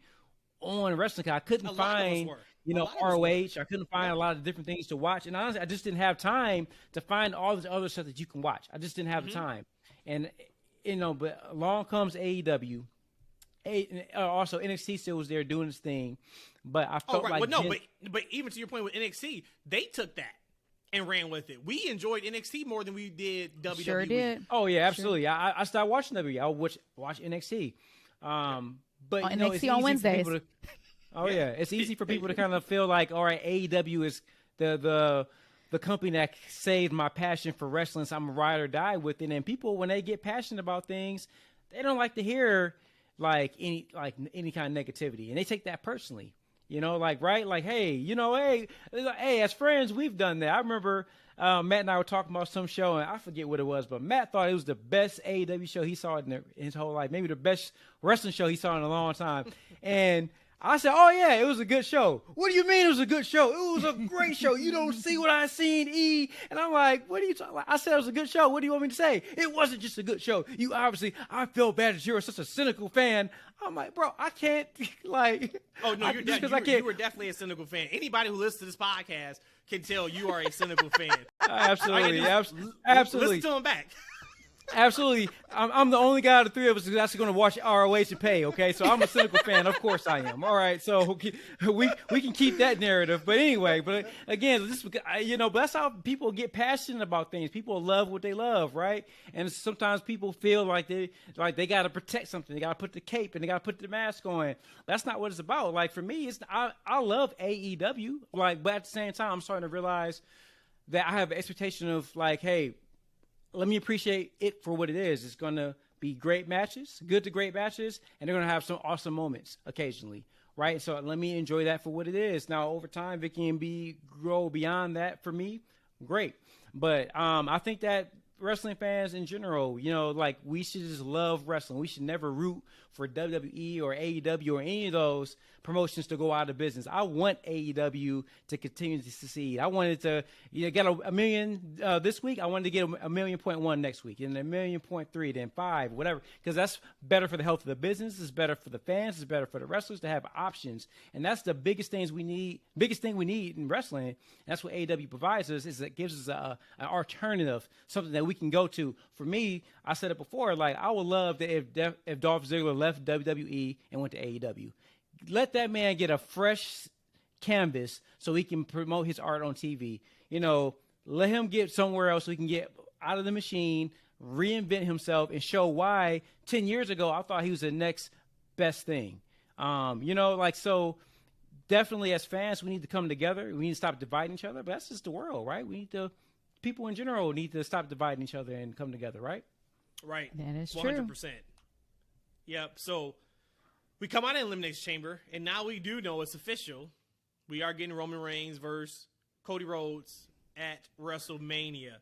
on wrestling. I couldn't find, you know, ROH. I couldn't find a lot of different things to watch. And honestly, I just didn't have time to find all this other stuff that you can watch. I just didn't have the time. And, you know, but along comes AEW. Also, NXT still was there doing its thing. But I felt like... But even to your point with NXT, they took that and ran with it. We enjoyed NXT more than we did WWE. Sure did. Oh yeah, absolutely. Sure. I started watching WWE. I would watch NXT. But you know, NXT on Wednesdays. It's easy for people to kind of feel like, all right, AEW is the company that saved my passion for wrestling. So I'm a ride or die with it. And people, when they get passionate about things, they don't like to hear like any kind of negativity, and they take that personally. You know, like, right? Like, hey, hey, as friends, we've done that. I remember Matt and I were talking about some show, and I forget what it was, but Matt thought it was the best AEW show he saw in his whole life, maybe the best wrestling show he saw in a long time. And I said, oh, yeah, it was a good show. What do you mean it was a good show? It was a great show. You don't see what I seen, E. And I'm like, what are you talking about? I said it was a good show. What do you want me to say? It wasn't just a good show. I feel bad that you're such a cynical fan. I'm like, bro, I can't, like. Oh, no, you were definitely a cynical fan. Anybody who listens to this podcast can tell you are a cynical fan. Absolutely. Listen to him back. Absolutely. I'm the only guy out of the three of us who's actually going to watch ROH and pay, okay? So I'm a cynical fan. Of course I am. All right, so we can keep that narrative. But anyway, but again, but that's how people get passionate about things. People love what they love, right? And sometimes people feel like they got to protect something. They got to put the cape and they got to put the mask on. That's not what it's about. Like, for me, I love AEW, like, but at the same time, I'm starting to realize that I have an expectation of, like, hey, let me appreciate it for what it is. It's going to be great matches, good to great matches, and they're going to have some awesome moments occasionally, right? So let me enjoy that for what it is. Now, over time, if it can grow beyond that for me, great. But I think that wrestling fans in general, like, we should just love wrestling. We should never root for WWE or AEW or any of those promotions to go out of business. I want AEW to continue to succeed. I wanted to get a million this week. I wanted to get a 1.1 next week, and 1.3, then 5, whatever, because that's better for the health of the business. It's better for the fans. It's better for the wrestlers to have options, and that's the biggest thing we need in wrestling. And that's what AEW provides us, is it gives us an alternative, something that we can go to. For me, I said it before, like, I would love that if Dolph Ziggler left WWE and went to AEW. Let that man get a fresh canvas so he can promote his art on TV. Let him get somewhere else so he can get out of the machine, reinvent himself, and show why 10 years ago I thought he was the next best thing. So definitely as fans, we need to come together. We need to stop dividing each other, but that's just the world, right? People in general need to stop dividing each other and come together, right? Right. That is 100%. true. Yep. So we come out of Elimination Chamber, and now we do know it's official. We are getting Roman Reigns versus Cody Rhodes at WrestleMania.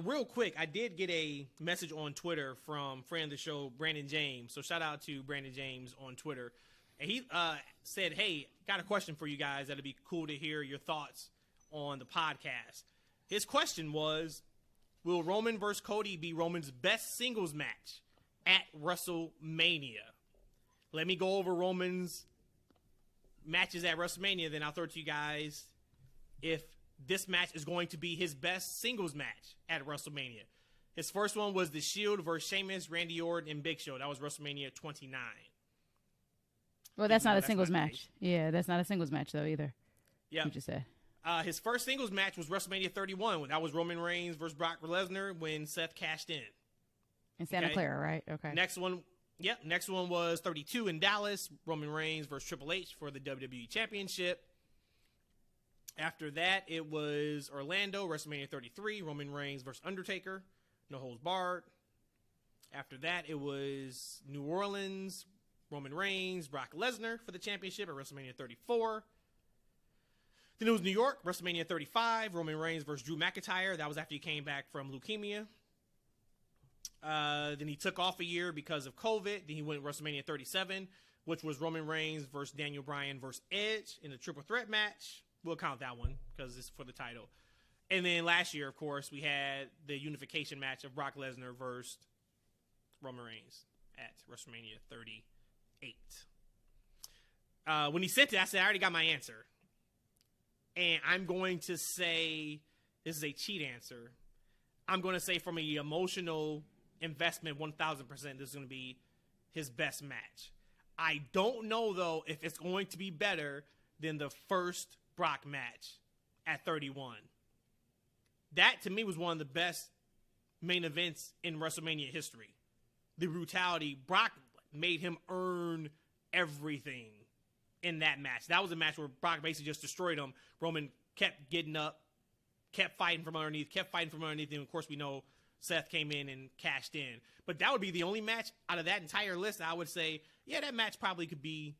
Real quick, I did get a message on Twitter from friend of the show, Brandon James. So shout out to Brandon James on Twitter. And he said, hey, got a question for you guys. That'd be cool to hear your thoughts on the podcast. His question was, will Roman versus Cody be Roman's best singles match at WrestleMania? Let me go over Roman's matches at WrestleMania, then I'll throw it to you guys if this match is going to be his best singles match at WrestleMania. His first one was The Shield versus Sheamus, Randy Orton, and Big Show. That was WrestleMania 29. Well, that's not a singles match. Yeah, that's not a singles match, though, either. Yeah. You just said. His first singles match was WrestleMania 31. That was Roman Reigns versus Brock Lesnar when Seth cashed in. In Santa Clara, right? Okay. Next one was 32 in Dallas, Roman Reigns versus Triple H for the WWE Championship. After that, it was Orlando, WrestleMania 33, Roman Reigns versus Undertaker, no holds barred. After that, it was New Orleans, Roman Reigns, Brock Lesnar for the championship at WrestleMania 34. Then it was New York, WrestleMania 35, Roman Reigns versus Drew McIntyre. That was after he came back from leukemia. Then he took off a year because of COVID. Then he went WrestleMania 37, which was Roman Reigns versus Daniel Bryan versus Edge in a triple threat match. We'll count that one because it's for the title. And then last year, of course, we had the unification match of Brock Lesnar versus Roman Reigns at WrestleMania 38. When he sent it, I said, I already got my answer. And I'm going to say, this is a cheat answer. I'm going to say from an emotional investment, 1,000%, this is going to be his best match. I don't know, though, if it's going to be better than the first Brock match at 31. That, to me, was one of the best main events in WrestleMania history. The brutality. Brock made him earn everything in that match. That was a match where Brock basically just destroyed him. Roman kept getting up, kept fighting from underneath, and of course we know Seth came in and cashed in. But that would be the only match out of that entire list I would say, yeah, that match probably could be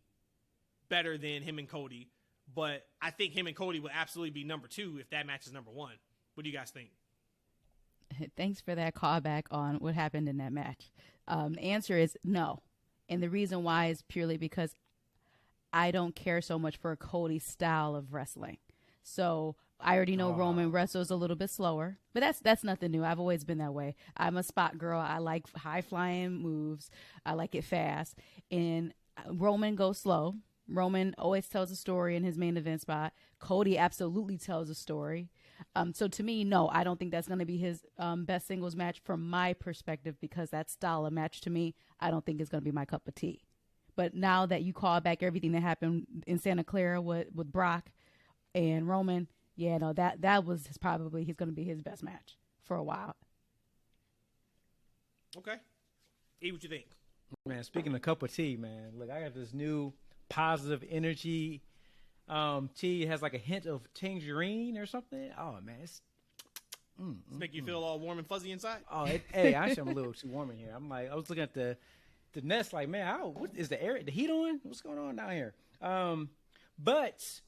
better than him and Cody. But I think him and Cody would absolutely be number 2 if that match is number 1. What do you guys think? Thanks for that callback on what happened in that match. The answer is no. And the reason why is purely because I don't care so much for Cody's style of wrestling. So I already know Roman wrestles a little bit slower, but that's nothing new. I've always been that way. I'm a spot girl. I like high flying moves. I like it fast. And Roman goes slow. Roman always tells a story in his main event spot. Cody absolutely tells a story. So to me, no, I don't think that's going to be his best singles match from my perspective, because that style of match to me, I don't think is going to be my cup of tea. But now that you call back everything that happened in Santa Clara with Brock and Roman, yeah, no, that was he's going to be his best match for a while. Okay. E, what you think? Man, speaking of cup of tea, man, look, I got this new positive energy tea. It has like a hint of tangerine or something. Oh, man, it's Make you feel all warm and fuzzy inside? Oh, hey, actually, I'm a little too warm in here. I was looking at the nest like, man, what is the heat on? What's going on down here? But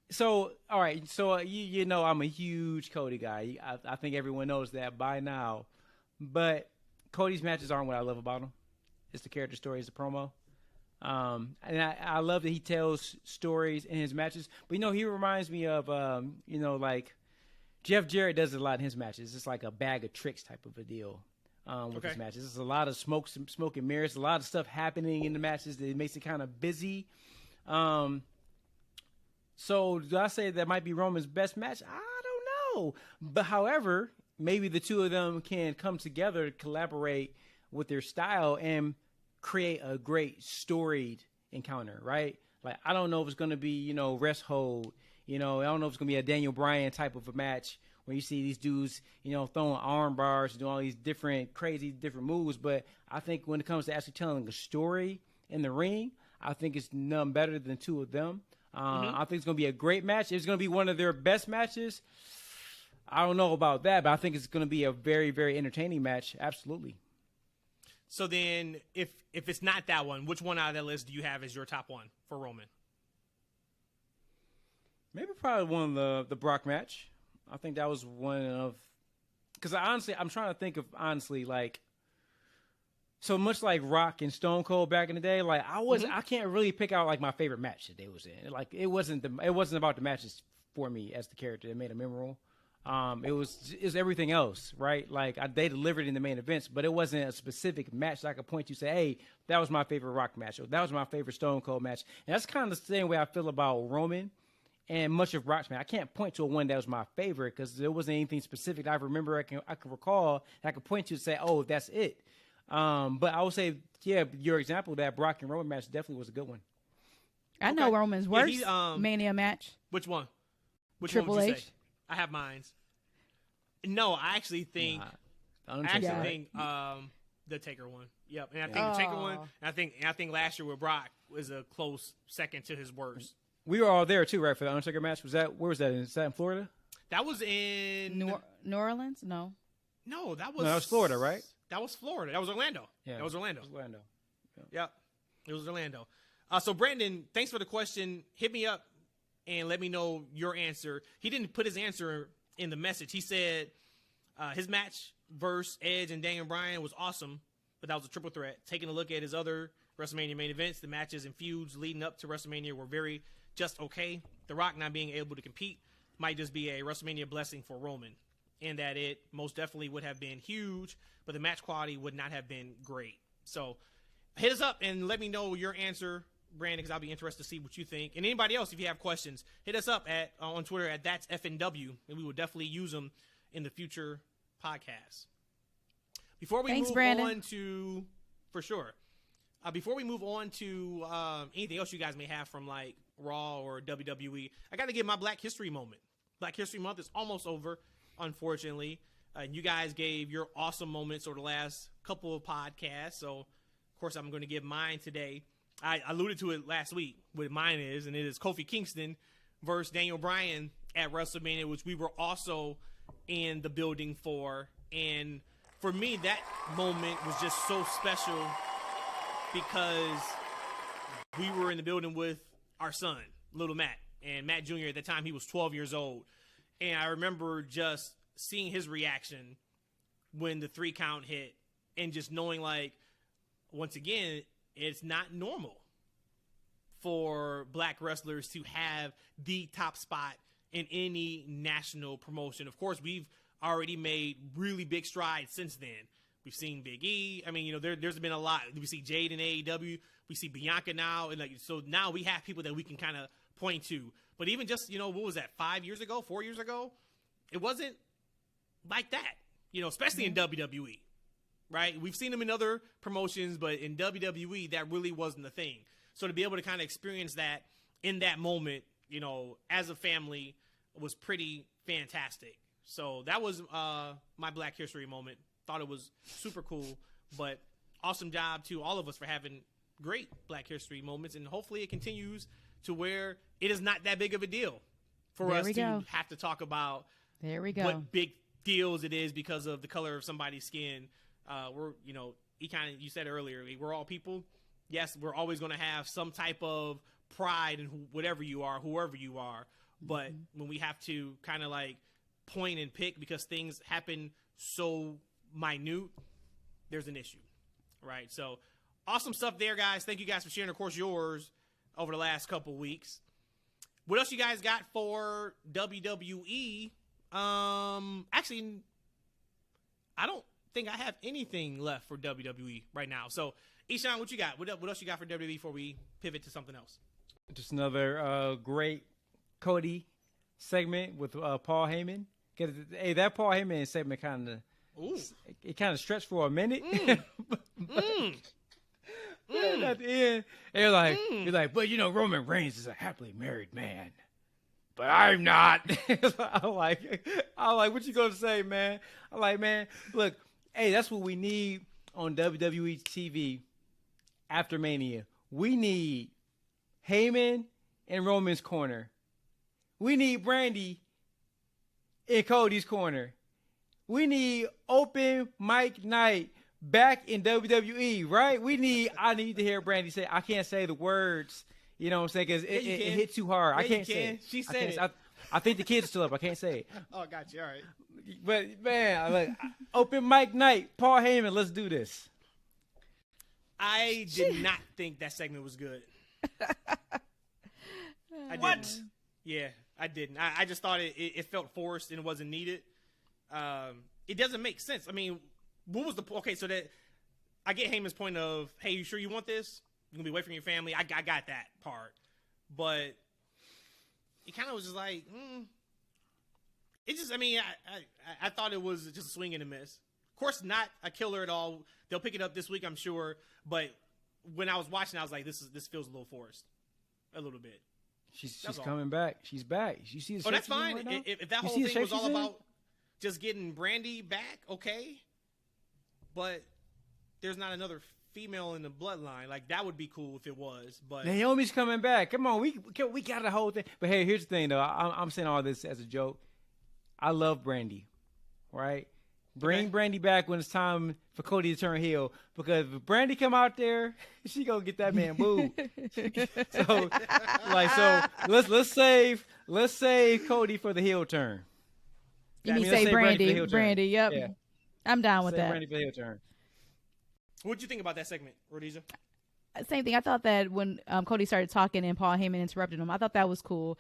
so, all right, so you know I'm a huge Cody guy. I think everyone knows that by now. But Cody's matches aren't what I love about him. It's the character story, it's the promo. And I love that he tells stories in his matches. But, you know, he reminds me of, you know, like Jeff Jarrett does a lot in his matches. It's like a bag of tricks type of a deal with his matches. There's a lot of smoke and mirrors, a lot of stuff happening in the matches that makes it kind of busy. So do I say that might be Roman's best match? I don't know. But however, maybe the two of them can come together, collaborate with their style, and create a great storied encounter, right? Like, I don't know if it's going to be, you know, rest hold. You know, I don't know if it's going to be a Daniel Bryan type of a match where you see these dudes, you know, throwing arm bars, doing all these different moves. But I think when it comes to actually telling a story in the ring, I think it's none better than two of them. I think it's going to be a great match. It's going to be one of their best matches. I don't know about that, but I think it's going to be a very, very entertaining match. Absolutely. So then if it's not that one, which one out of that list do you have as your top one for Roman? Maybe probably one of the Brock match. I think that was one of – because honestly, I'm trying to think of honestly like – so much like Rock and Stone Cold back in the day, like I can't really pick out like my favorite match that they was in. Like it wasn't about the matches for me as the character that made them memorable. It was everything else, right? Like they delivered in the main events, but it wasn't a specific match that I could point to say, hey, that was my favorite Rock match, or that was my favorite Stone Cold match. And that's kind of the same way I feel about Roman and much of Rock's match. I can't point to a one that was my favorite because there wasn't anything specific that I remember I can recall that I could point to and say, oh, that's it. But I would say, yeah, your example of that Brock and Roman match definitely was a good one. I know Roman's worst Mania match. Which one? Which Triple one would you H? say? I have mine. No, I actually think the Taker one. Yep, and I think the Taker one. And I think last year with Brock was a close second to his worst. We were all there too, right, for the Undertaker match. Where was that? Is that in Florida? That was in New Orleans. No, that was Florida, right? That was Florida. That was Orlando. Yeah, that was Orlando. Yeah. Yep, it was Orlando. So Brandon, thanks for the question. Hit me up and let me know your answer. He didn't put his answer in the message. He said his match versus Edge and Daniel Bryan was awesome, but that was a triple threat. Taking a look at his other WrestleMania main events, the matches and feuds leading up to WrestleMania were very just okay. The Rock not being able to compete might just be a WrestleMania blessing for Roman, in that it most definitely would have been huge, but the match quality would not have been great. So hit us up and let me know your answer, Brandon, because I'll be interested to see what you think. And anybody else, if you have questions, hit us up on Twitter at That's FNW, and we will definitely use them in the future podcasts. Before we move on to, for sure, before we move on to anything else you guys may have from like Raw or WWE, I got to give my Black History moment. Black History Month is almost over, unfortunately. You guys gave your awesome moments over the last couple of podcasts, so of course I'm going to give mine today. I alluded to it last week, what mine is, and it is Kofi Kingston versus Daniel Bryan at WrestleMania, which we were also in the building for And for me, that moment was just so special because we were in the building with our son, little Matt, and Matt Jr. at the time, he was 12 years old. And I remember just seeing his reaction when the 3 count hit and just knowing, like, once again, it's not normal for black wrestlers to have the top spot in any national promotion. Of course, we've already made really big strides since then. We've seen Big E. I mean, you know, there's been a lot. We see Jade in AEW. We see Bianca now. And like, so now we have people that we can kind of point to. But even just, you know, what was that, 5 years ago, 4 years ago? It wasn't like that, you know, especially in WWE, right? We've seen them in other promotions, but in WWE, that really wasn't the thing. So to be able to kind of experience that in that moment, you know, as a family was pretty fantastic. So that was my Black History moment. Thought it was super cool, but awesome job to all of us for having great Black History moments. And hopefully it continues to where it is not that big of a deal for us to have to talk about what big deals it is because of the color of somebody's skin. We're, you know, you said earlier, we're all people. Yes, we're always going to have some type of pride in whatever you are, whoever you are. But when we have to kind of like point and pick because things happen so minute, there's an issue, right? So awesome stuff there, guys. Thank you guys for sharing, of course, yours over the last couple weeks. What else you guys got for WWE? Actually, I don't think I have anything left for WWE right now. So, Eshaun, what you got? What else you got for WWE before we pivot to something else? Just another great Cody segment with Paul Heyman. Hey, that Paul Heyman segment kind of stretched for a minute. And at the end, they're like, but you know, Roman Reigns is a happily married man, but I'm not. I'm like, what you gonna say, man? I'm like, man, look, hey, that's what we need on WWE TV after Mania. We need Heyman in Roman's corner. We need Brandy in Cody's corner. We need open mic night back in WWE, right? I need to hear Brandy say, I can't say the words, you know what I'm saying? Because it hit too hard. Yeah, I can't say it. She said it. I think the kids are still up. I can't say it. Oh, got you. All right. But, man, like, open mic night, Paul Heyman, let's do this. I did not think that segment was good. What? Yeah, I didn't. I just thought it felt forced and it wasn't needed. It doesn't make sense. I mean, what was the okay? So that I get Heyman's point of, hey, you sure you want this? You're gonna be away from your family. I got that part, but it kind of was just like, it just. I mean, I thought it was just a swing and a miss. Of course, not a killer at all. They'll pick it up this week, I'm sure. But when I was watching, I was like, this feels a little forced, a little bit. She's coming back. She's back. You see the that's fine. Right if that whole thing was all about just getting Brandy back, okay. But there's not another female in the bloodline. Like, that would be cool if it was. But Naomi's coming back. Come on, we got the whole thing. But hey, here's the thing, though. I'm saying all this as a joke. I love Brandy, right? Bring Brandy back when it's time for Cody to turn heel. Because if Brandy come out there, she gonna get that man booed. so let's save Cody for the heel turn. You mean say Brandy? Yep. Yeah. I'm down with that. Brandy for the heel turn. What'd you think about that segment, Rhodesia? Same thing. I thought that when Cody started talking and Paul Heyman interrupted him, I thought that was cool.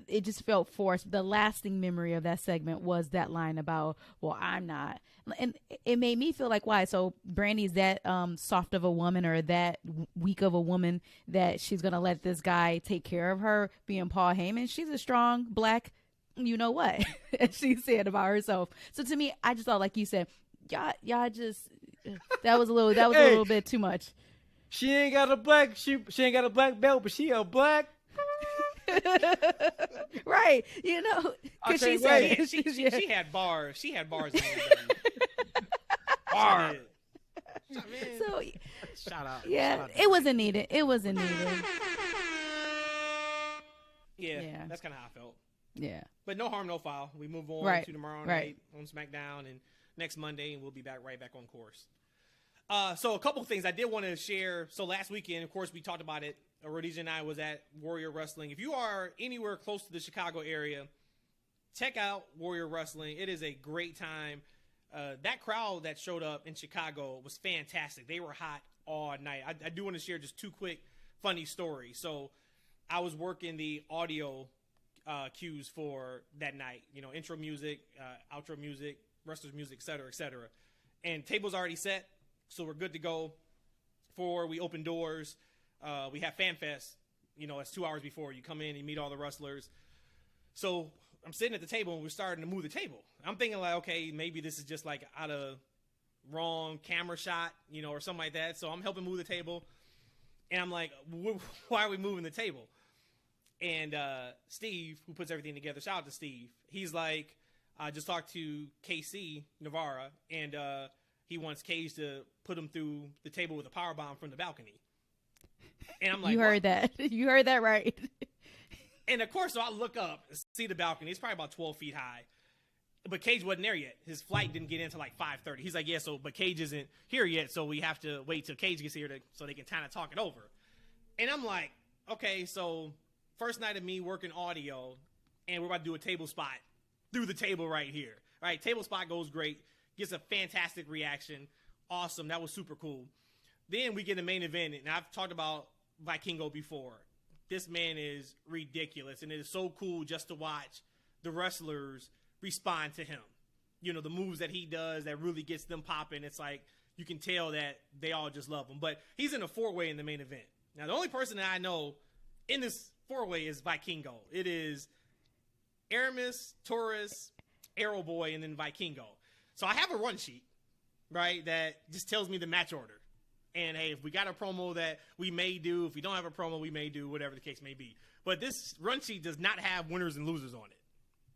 It just felt forced. The lasting memory of that segment was that line about, well, I'm not. And it made me feel like, why? So Brandy's that soft of a woman or that weak of a woman that she's going to let this guy take care of her, being Paul Heyman. She's a strong black, you know what, as she said about herself. So to me, I just thought, like you said, y'all just, that was a little bit too much. She ain't got a black, she ain't got a black belt, but she a black. Right, you know, because she said she had bars. She had bars. In Bar. So shout out. Yeah, shout out it wasn't needed. It wasn't needed. Yeah, that's kind of how I felt. Yeah, but no harm, no foul. We move on to tomorrow night on SmackDown, and next Monday, and we'll be right back on course. So a couple things I did want to share. So last weekend, of course, we talked about it. Rhodesia and I was at Warrior Wrestling. If you are anywhere close to the Chicago area, check out Warrior Wrestling. It is a great time. That crowd that showed up in Chicago was fantastic. They were hot all night. I do want to share just two quick funny stories. So I was working the audio cues for that night, intro music, outro music, wrestlers music, et cetera, et cetera. And table's already set, so we're good to go. Before we open doors, we have Fan Fest. It's 2 hours before. You come in, you meet all the wrestlers. So I'm sitting at the table, and we're starting to move the table. I'm thinking like, okay, maybe this is just like out of wrong camera shot, or something like that. So I'm helping move the table, and I'm like, why are we moving the table? And Steve, who puts everything together, shout out to Steve. He's like, I just talked to KC Navarra, and he wants Cage to put him through the table with a powerbomb from the balcony. And I'm like, you heard that. You heard that right. And of course, so I look up, see the balcony. It's probably about 12 feet high. But Cage wasn't there yet. His flight didn't get in until like 5:30. He's like, yeah, but Cage isn't here yet, so we have to wait till Cage gets here so they can kind of talk it over. And I'm like, okay, so first night of me working audio, and we're about to do a table spot through the table right here. All right, table spot goes great. Gets a fantastic reaction. Awesome. That was super cool. Then we get the main event, and I've talked about Vikingo before. This man is ridiculous, and it is so cool just to watch the wrestlers respond to him. The moves that he does that really gets them popping. It's like you can tell that they all just love him. But he's in a four-way in the main event. Now, the only person that I know in this four-way is Vikingo. It is Aramis, Taurus, Arrow Boy, and then Vikingo. So I have a run sheet, right, that just tells me the match order. And, hey, if we got a promo that we may do, if we don't have a promo, we may do, whatever the case may be. But this run sheet does not have winners and losers on it,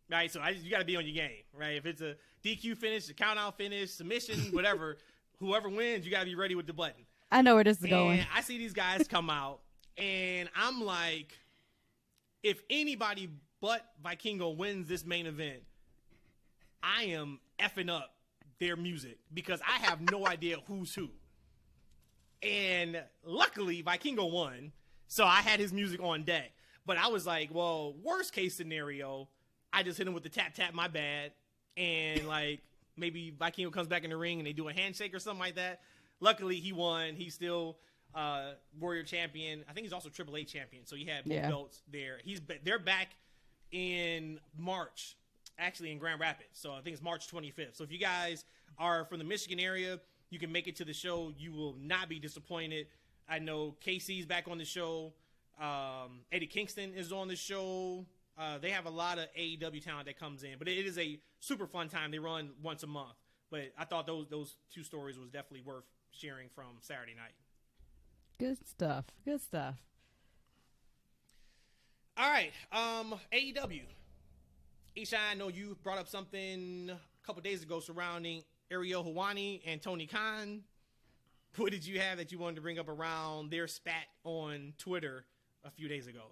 right? So you got to be on your game, right? If it's a DQ finish, a count-out finish, submission, whatever, whoever wins, you got to be ready with the button. I know where this is going. And I see these guys come out, and I'm like, if anybody but Vikingo wins this main event, I am effing up their music because I have no idea who's who. And luckily, Vikingo won, so I had his music on deck. But I was like, well, worst case scenario, I just hit him with the tap, my bad. And, like, maybe Vikingo comes back in the ring and they do a handshake or something like that. Luckily, he won. He's still Warrior champion. I think he's also Triple A champion, so he had both belts there. They're back in March, actually in Grand Rapids. So I think it's March 25th. So if you guys are from the Michigan area, you can make it to the show. You will not be disappointed. I know KC's back on the show. Eddie Kingston is on the show. They have a lot of AEW talent that comes in. But it is a super fun time. They run once a month. But I thought those two stories was definitely worth sharing from Saturday night. Good stuff. Good stuff. All right. AEW. Eshaun, I know you brought up something a couple days ago surrounding Ariel Helwani and Tony Khan. What did you have that you wanted to bring up around their spat on Twitter a few days ago?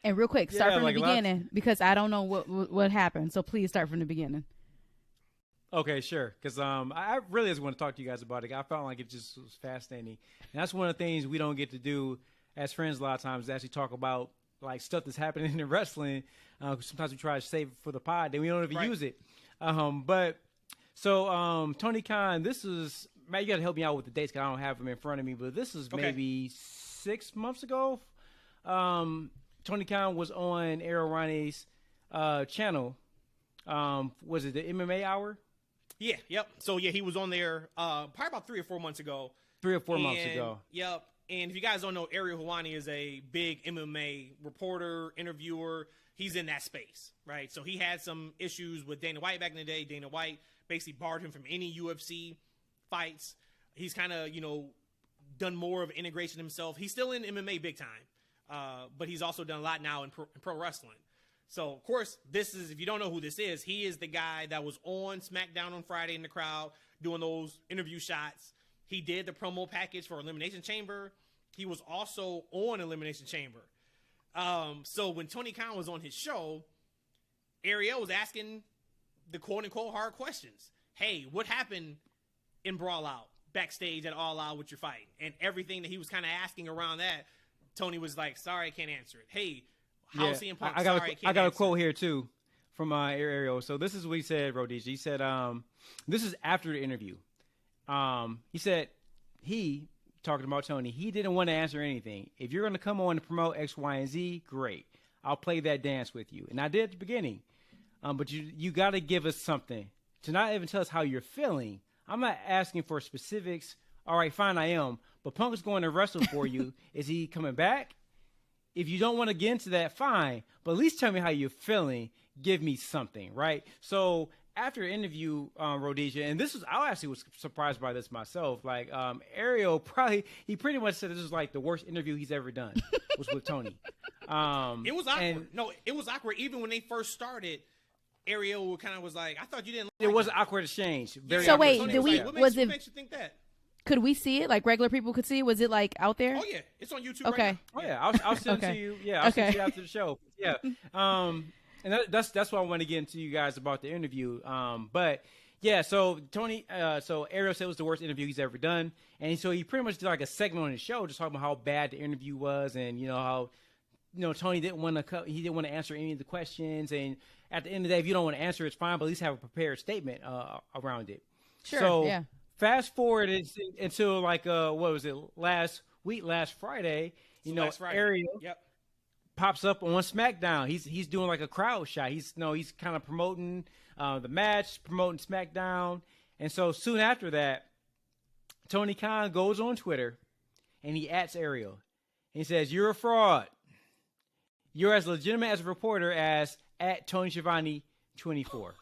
And real quick, start from the beginning because I don't know what happened. So please start from the beginning. Okay, sure. Because I really just want to talk to you guys about it. I felt like it just was fascinating. And that's one of the things we don't get to do as friends a lot of times, is actually talk about like stuff that's happening in wrestling. Sometimes we try to save it for the pod, then we don't even use it. So Tony Khan, this is, Matt, you got to help me out with the dates because I don't have them in front of me, but this is maybe 6 months ago. Tony Khan was on Ariel Helwani's channel. Was it the MMA Hour? Yeah, yep. So, yeah, he was on there probably about 3 or 4 months ago. 3 or 4 months ago. Yep. And if you guys don't know, Ariel Helwani is a big MMA reporter, interviewer. He's in that space, right? So he had some issues with Dana White back in the day. Dana White basically barred him from any UFC fights. He's kind of, done more of integration himself. He's still in MMA big time, but he's also done a lot now in pro wrestling. So, of course, this is, if you don't know who this is, he is the guy that was on SmackDown on Friday in the crowd doing those interview shots. He did the promo package for Elimination Chamber. He was also on Elimination Chamber. So when Tony Khan was on his show, Ariel was asking the quote-unquote hard questions. hey, what happened in Brawl Out, backstage at All Out with your fight? And everything that he was kind of asking around that, Tony was like, sorry, I can't answer it. Hey, how's CM Punk? I got a quote here, too, from Ariel. So this is what he said, Rhodesia. He said, this is after the interview. He said talking about Tony, he didn't want to answer anything. If you're going to come on and promote X, Y, and Z, great. I'll play that dance with you. And I did at the beginning. But you got to give us something. To not even tell us how you're feeling. I'm not asking for specifics. All right, fine, I am. But Punk is going to wrestle for you. Is he coming back? If you don't want to get into that, fine. But at least tell me how you're feeling. Give me something, right? So after the interview, Rhodesia, and I actually was surprised by this myself. Like, Ariel he pretty much said this was like the worst interview he's ever done was with Tony. It was awkward. It was awkward. Even when they first started, Ariel kind of was like, I thought you didn't like it. Was an awkward exchange. So wait, What makes you think that? Could we see it? Like regular people could see it? Was it like out there? Oh, yeah. It's on YouTube okay. right now. Oh, yeah. I'll send it to you. Yeah, I'll send it to you after the show. Yeah. And that's what I want to get into you guys about the interview. But yeah, so Tony, so Ariel said it was the worst interview he's ever done, and so he pretty much did like a segment on his show, just talking about how bad the interview was, and how Tony didn't want to answer any of the questions, and at the end of the day, if you don't want to answer, it's fine, but at least have a prepared statement around it. Sure. So yeah. Fast forward until like what was it last Friday? Last Friday. Ariel. Yep. Pops up on SmackDown. He's doing like a crowd shot. He's kind of promoting the match, promoting SmackDown, and so soon after that, Tony Khan goes on Twitter, and he @s Ariel, and he says, "You're a fraud. You're as legitimate as a reporter as @TonySchiavone24."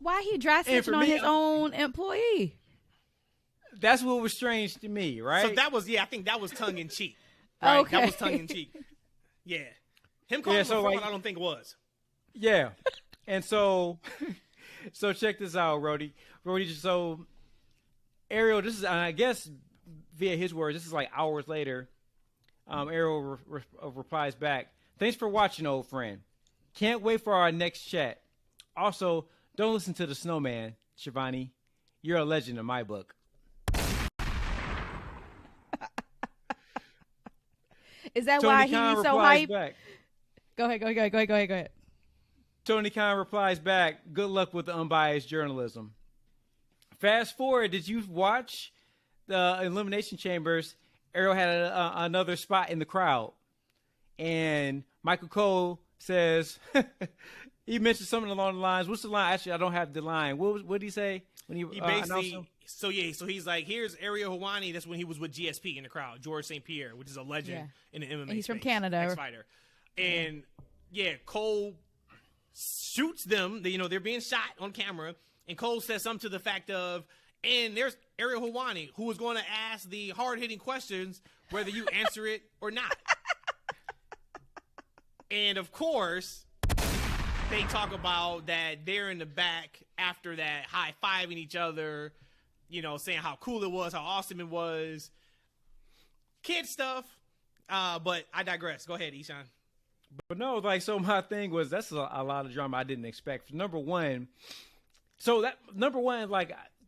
Why he dry snitching on his own employee? That's what was strange to me, right? So that was, I think that was tongue in cheek. Right? Okay. That was tongue in cheek. Yeah. Him calling him a fraud, I don't think was. Yeah. And so check this out, Rhodey. So Ariel, this is, I guess, via his words, this is like hours later. Ariel replies back, "Thanks for watching, old friend. Can't wait for our next chat. Also, don't listen to the snowman, Shivani. You're a legend in my book." Is that Tony why Khan he's so replies hyped? back. Go ahead. Tony Khan replies back, "Good luck with the unbiased journalism." Fast forward, did you watch the Elimination Chambers? Ariel had another spot in the crowd. And Michael Cole says, he mentioned something along the lines. What's the line? Actually, I don't have the line. What did he say? When he basically, so he's like, here's Ariel Helwani. That's when he was with GSP in the crowd, George St. Pierre, which is a legend in the MMA and he's space, from Canada. ex-fighter. And Cole shoots them. They're being shot on camera, and Cole says something to the fact of, and there's Ariel Helwani, who is going to ask the hard-hitting questions, whether you answer it or not. And of course, they talk about that they're in the back after that, high-fiving each other, saying how cool it was, how awesome it was. Kid stuff. But I digress. Go ahead, Eshaun. But no, so my thing was, that's a lot of drama I didn't expect. Number one, to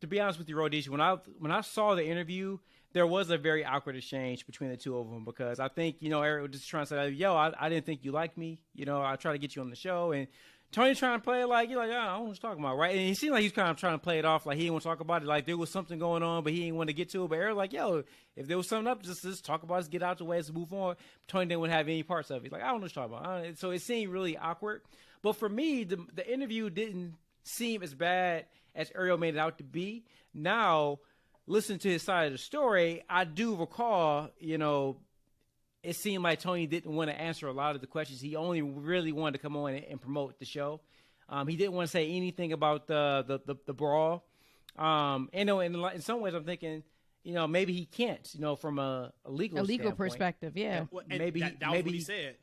be honest with you, Rhodesia, when I saw the interview, there was a very awkward exchange between the two of them, because I think, Ariel was just trying to say, yo, I didn't think you liked me. I tried to get you on the show, and Tony's trying to play it like, I don't know what he's talking about, right? And he seemed like he's kind of trying to play it off like he didn't want to talk about it, like there was something going on, but he didn't want to get to it. But Ariel like, yo, if there was something up, just talk about it, get out the way, let's move on. Tony didn't want to have any parts of it. He's like, I don't know what you're talking about. So it seemed really awkward. But for me, the interview didn't seem as bad as Ariel made it out to be. Now, listening to his side of the story, I do recall, it seemed like Tony didn't want to answer a lot of the questions. He only really wanted to come on and promote the show. He didn't want to say anything about the brawl. In some ways, I'm thinking, maybe he can't, from a legal perspective, yeah. Well, maybe that was what he said.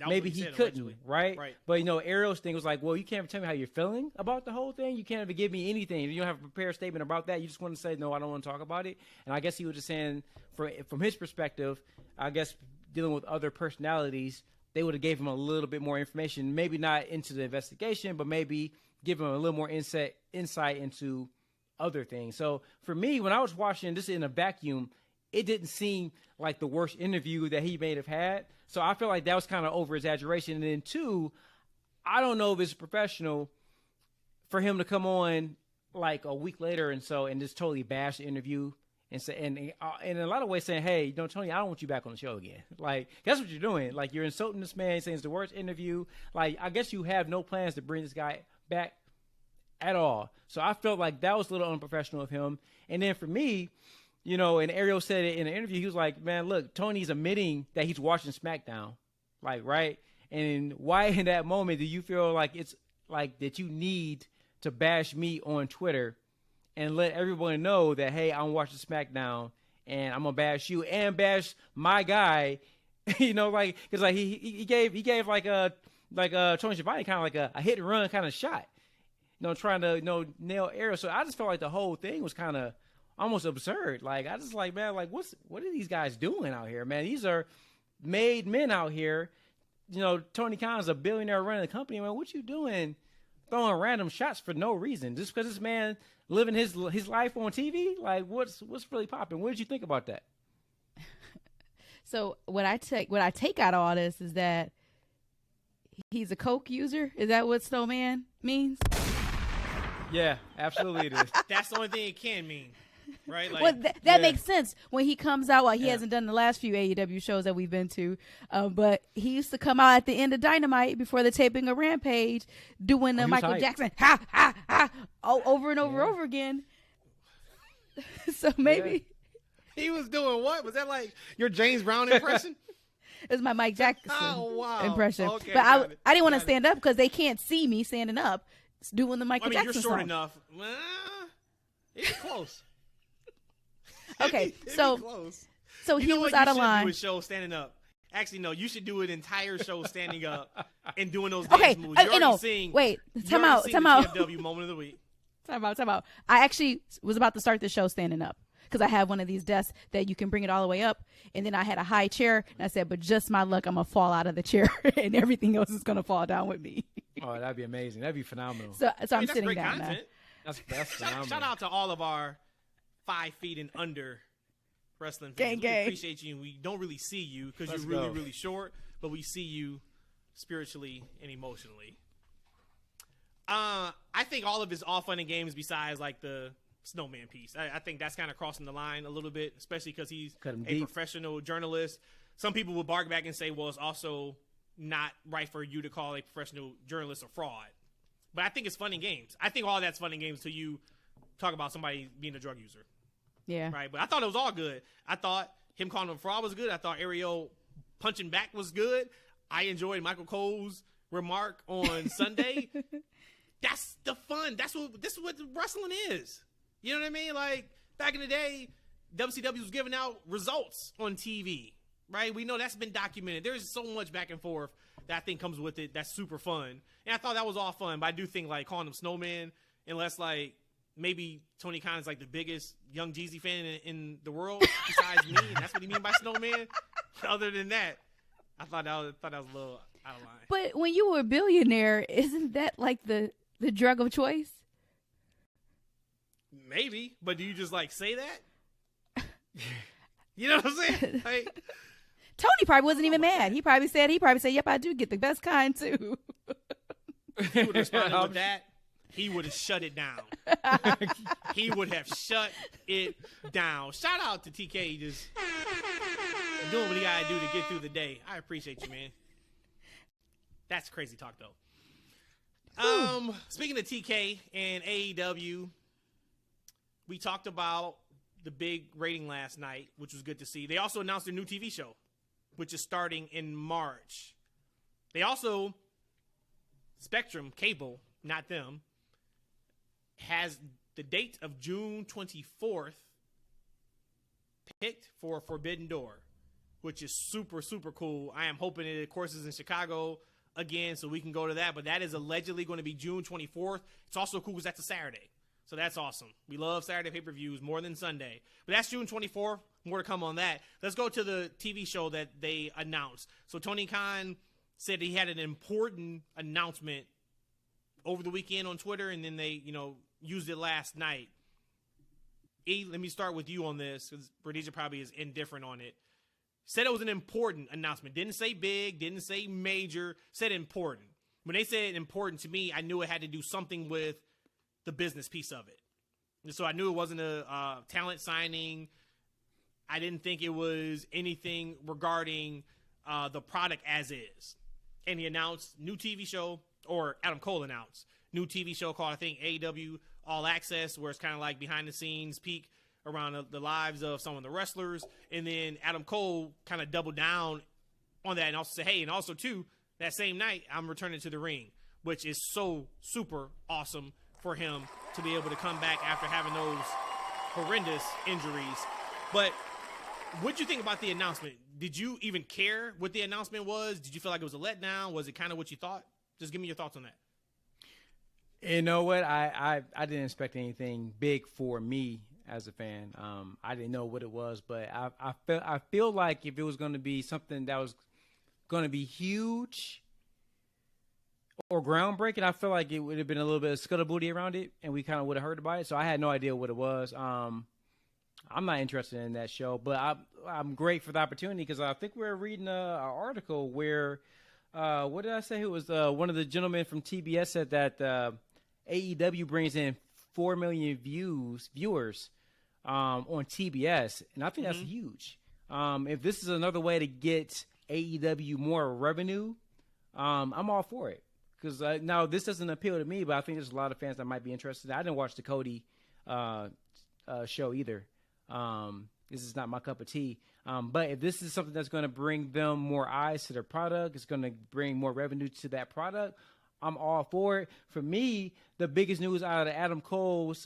Maybe he couldn't, allegedly. right? Right. But, Ariel's thing was like, well, you can't tell me how you're feeling about the whole thing. You can't even give me anything. You don't have a prepared statement about that. You just want to say, no, I don't want to talk about it. And I guess he was just saying, from his perspective, I guess dealing with other personalities, they would have gave him a little bit more information, maybe not into the investigation, but maybe give him a little more insight into other things. So for me, when I was watching this in a vacuum, it didn't seem like the worst interview that he may have had. So I feel like that was kind of over exaggeration. And then two, I don't know if it's professional for him to come on like a week later and just totally bash the interview and say, and in a lot of ways saying, hey, Tony, I don't want you back on the show again. Like, that's what you're doing. Like, you're insulting this man, saying it's the worst interview. Like, I guess you have no plans to bring this guy back at all. So I felt like that was a little unprofessional of him. And then for me, and Ariel said it in an interview, he was like, man, look, Tony's admitting that he's watching SmackDown. Like, right? And why in that moment do you feel like it's like that you need to bash me on Twitter and let everyone know that, hey, I'm watching SmackDown and I'm gonna bash you and bash my guy, like, because like he gave like Tony Schiavone kind of like a hit and run kind of shot, trying to nail Ariel. So I just felt like the whole thing was kind of almost absurd. Like, I just like, man, like what are these guys doing out here, man? These are made men out here. Tony Khan's a billionaire running the company, man. What you doing? Throwing random shots for no reason, just because this man living his life on TV. Like, what's really popping? What did you think about that? So what I take out of all this is that he's a coke user. Is that what Snowman means? Yeah, absolutely it is. That's the only thing it can mean. Right? Like, well, that makes sense when he comes out. Well, he hasn't done the last few AEW shows that we've been to, but he used to come out at the end of Dynamite before the taping of Rampage, doing the Michael Jackson ha ha ha over and over again. So maybe he was doing what? Was that like your James Brown impression? It was my Mike Jackson impression. Okay, but I didn't want to stand up because they can't see me standing up doing the Michael Jackson you're short song. enough. Well, it's close. Okay, close. So he was out of line. You should do a show standing up. Actually, no. You should do an entire show standing up and doing those okay, dance moves. You're time out. TFW Moment of the Week. Time out. I actually was about to start the show standing up because I have one of these desks that you can bring it all the way up, and then I had a high chair, and I said, but just my luck, I'm gonna fall out of the chair, and everything else is gonna fall down with me. Oh, that'd be amazing. That'd be phenomenal. So I'm sitting down content. now. That's phenomenal. Shout out to all of our 5 feet and under wrestling fans. Gang. We appreciate you. We don't really see you because you're really, really short, but we see you spiritually and emotionally. I think all of it's all fun and games besides like the Snowman piece. I think that's kind of crossing the line a little bit, especially because he's a professional journalist. Some people will bark back and say, well, it's also not right for you to call a professional journalist a fraud. But I think it's fun and games. I think all that's fun and games till you talk about somebody being a drug user. Yeah. Right. But I thought it was all good. I thought him calling him a fraud was good. I thought Ariel punching back was good. I enjoyed Michael Cole's remark on Sunday. That's the fun. This is what wrestling is. You know what I mean? Like, back in the day, WCW was giving out results on TV. Right? We know that's been documented. There's so much back and forth that I think comes with it that's super fun. And I thought that was all fun. But I do think, like, calling him Snowman, unless, like, maybe Tony Khan is like the biggest Young Jeezy fan in the world besides me, and that's what he mean by Snowman. Other than that, I thought that was a little out of line. But when you were a billionaire, isn't that like the drug of choice? Maybe, but do you just like say that? You know what I'm saying? Like, Tony probably wasn't even mad. He probably said, "Yep, I do get the best kind too." He would have responded with that. He would have shut it down. He would have shut it down. Shout out to TK just doing what he got to do to get through the day. I appreciate you, man. That's crazy talk, though. Speaking of TK and AEW, we talked about the big rating last night, which was good to see. They also announced their new TV show, which is starting in March. They also, Spectrum Cable, not them, has the date of June 24th picked for Forbidden Door, which is super, super cool. I am hoping it, of course, is in Chicago again, so we can go to that. But that is allegedly going to be June 24th. It's also cool because that's a Saturday. So that's awesome. We love Saturday pay-per-views more than Sunday. But that's June 24th. More to come on that. Let's go to the TV show that they announced. So Tony Khan said he had an important announcement over the weekend on Twitter, and then they, used it last night. E, let me start with you on this, because Rhodesia probably is indifferent on it. Said it was an important announcement. Didn't say big, didn't say major, said important. When they said important to me, I knew it had to do something with the business piece of it. And so I knew it wasn't a talent signing. I didn't think it was anything regarding the product as is. And he announced new TV show, or Adam Cole announced, new TV show called, I think, AEW All Access, where it's kind of like behind the scenes peek around the lives of some of the wrestlers. And then Adam Cole kind of doubled down on that and also said, hey, and also too, that same night, I'm returning to the ring, which is so super awesome for him to be able to come back after having those horrendous injuries. But what'd you think about the announcement? Did you even care what the announcement was? Did you feel like it was a letdown? Was it kind of what you thought? Just give me your thoughts on that. You know what? I didn't expect anything big for me as a fan. I didn't know what it was, but I feel like if it was going to be something that was going to be huge or groundbreaking, I feel like it would have been a little bit of scuttlebutt around it, and we kind of would have heard about it. So I had no idea what it was. I'm not interested in that show, but I'm great for the opportunity, because I think we were reading an article where, what did I say? It was one of the gentlemen from TBS said that AEW brings in 4 million viewers on TBS, and I think that's huge. If this is another way to get AEW more revenue, I'm all for it. Because now this doesn't appeal to me, but I think there's a lot of fans that might be interested. I didn't watch the Cody show either. This is not my cup of tea. But if this is something that's going to bring them more eyes to their product, it's going to bring more revenue to that product, I'm all for it. For me, the biggest news out of Adam Cole's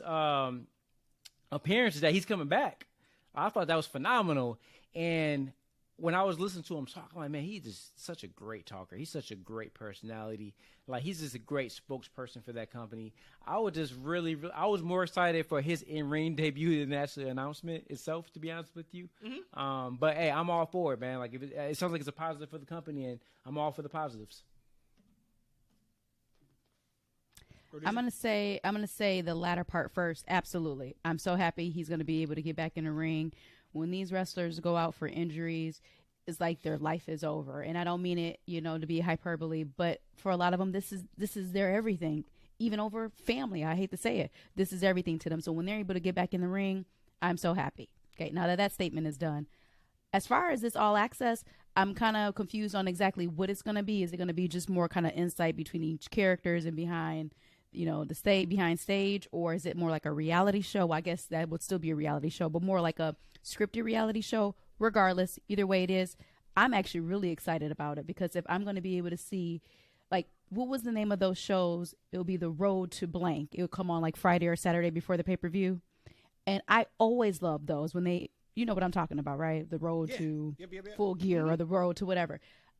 appearance is that he's coming back. I thought that was phenomenal. And when I was listening to him talk, I'm like, man, he's just such a great talker. He's such a great personality. Like, he's just a great spokesperson for that company. I was just really, I was more excited for his in-ring debut than actually the announcement itself, to be honest with you. Mm-hmm. But hey, I'm all for it, man. Like, if it sounds like it's a positive for the company, and I'm all for the positives. I'm gonna say the latter part first. Absolutely, I'm so happy he's gonna be able to get back in the ring. When these wrestlers go out for injuries, it's like their life is over. And I don't mean it, to be hyperbole, but for a lot of them, this is their everything. Even over family, I hate to say it, this is everything to them. So when they're able to get back in the ring, I'm so happy. Okay, now that statement is done. As far as this All Access, I'm kind of confused on exactly what it's going to be. Is it going to be just more kind of insight between each characters and behind behind stage, or is it more like a reality show? Well, I guess that would still be a reality show, but more like a scripted reality show. Regardless, either way it is, I'm actually really excited about it, because if I'm going to be able to see, like, what was the name of those shows? It'll be The Road to Blank. It'll come on like Friday or Saturday before the pay-per-view. And I always love those when they, you know what I'm talking about, right? The Road to Full Gear, or The Road to whatever.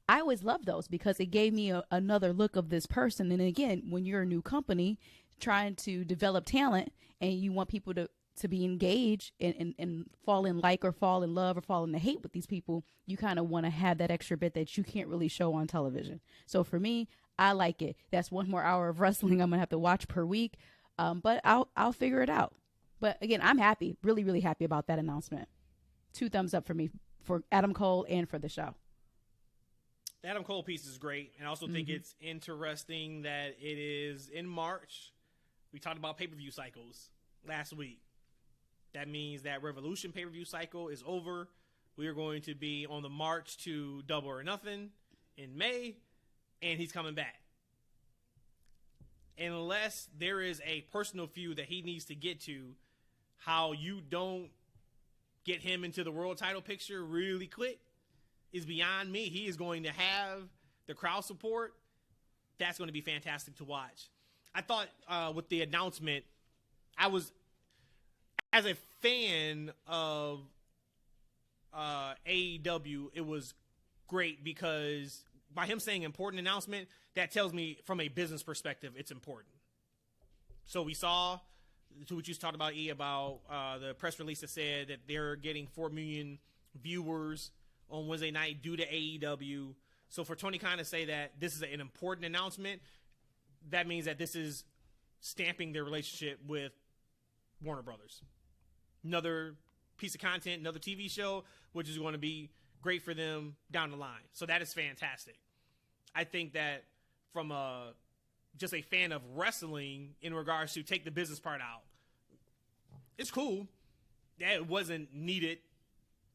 I always love those because it gave me another look of this person. And again, when you're a new company trying to develop talent and you want people to be engaged and fall in like or fall in love or fall in the hate with these people, you kind of want to have that extra bit that you can't really show on television. So for me, I like it. That's one more hour of wrestling I'm going to have to watch per week. But I'll figure it out. But again, I'm happy, really, really happy about that announcement. 2 thumbs up for me, for Adam Cole and for the show. The Adam Cole piece is great. And I also think it's interesting that it is in March. We talked about pay-per-view cycles last week. That means that Revolution pay-per-view cycle is over. We are going to be on the march to Double or Nothing in May, and he's coming back. Unless there is a personal feud that he needs to get to, how you don't get him into the world title picture really quick is beyond me. He is going to have the crowd support. That's going to be fantastic to watch. I thought with the announcement, I was, as a fan of AEW, it was great because by him saying important announcement, that tells me from a business perspective, it's important. So we saw, to what you talked about, about the press release that said that they're getting 4 million viewers on Wednesday night due to AEW. So for Tony Khan to say that this is an important announcement, that means that this is stamping their relationship with Warner Brothers. Another piece of content, another TV show, which is going to be great for them down the line. So that is fantastic. I think that from just a fan of wrestling in regards to take the business part out, it's cool. That it wasn't needed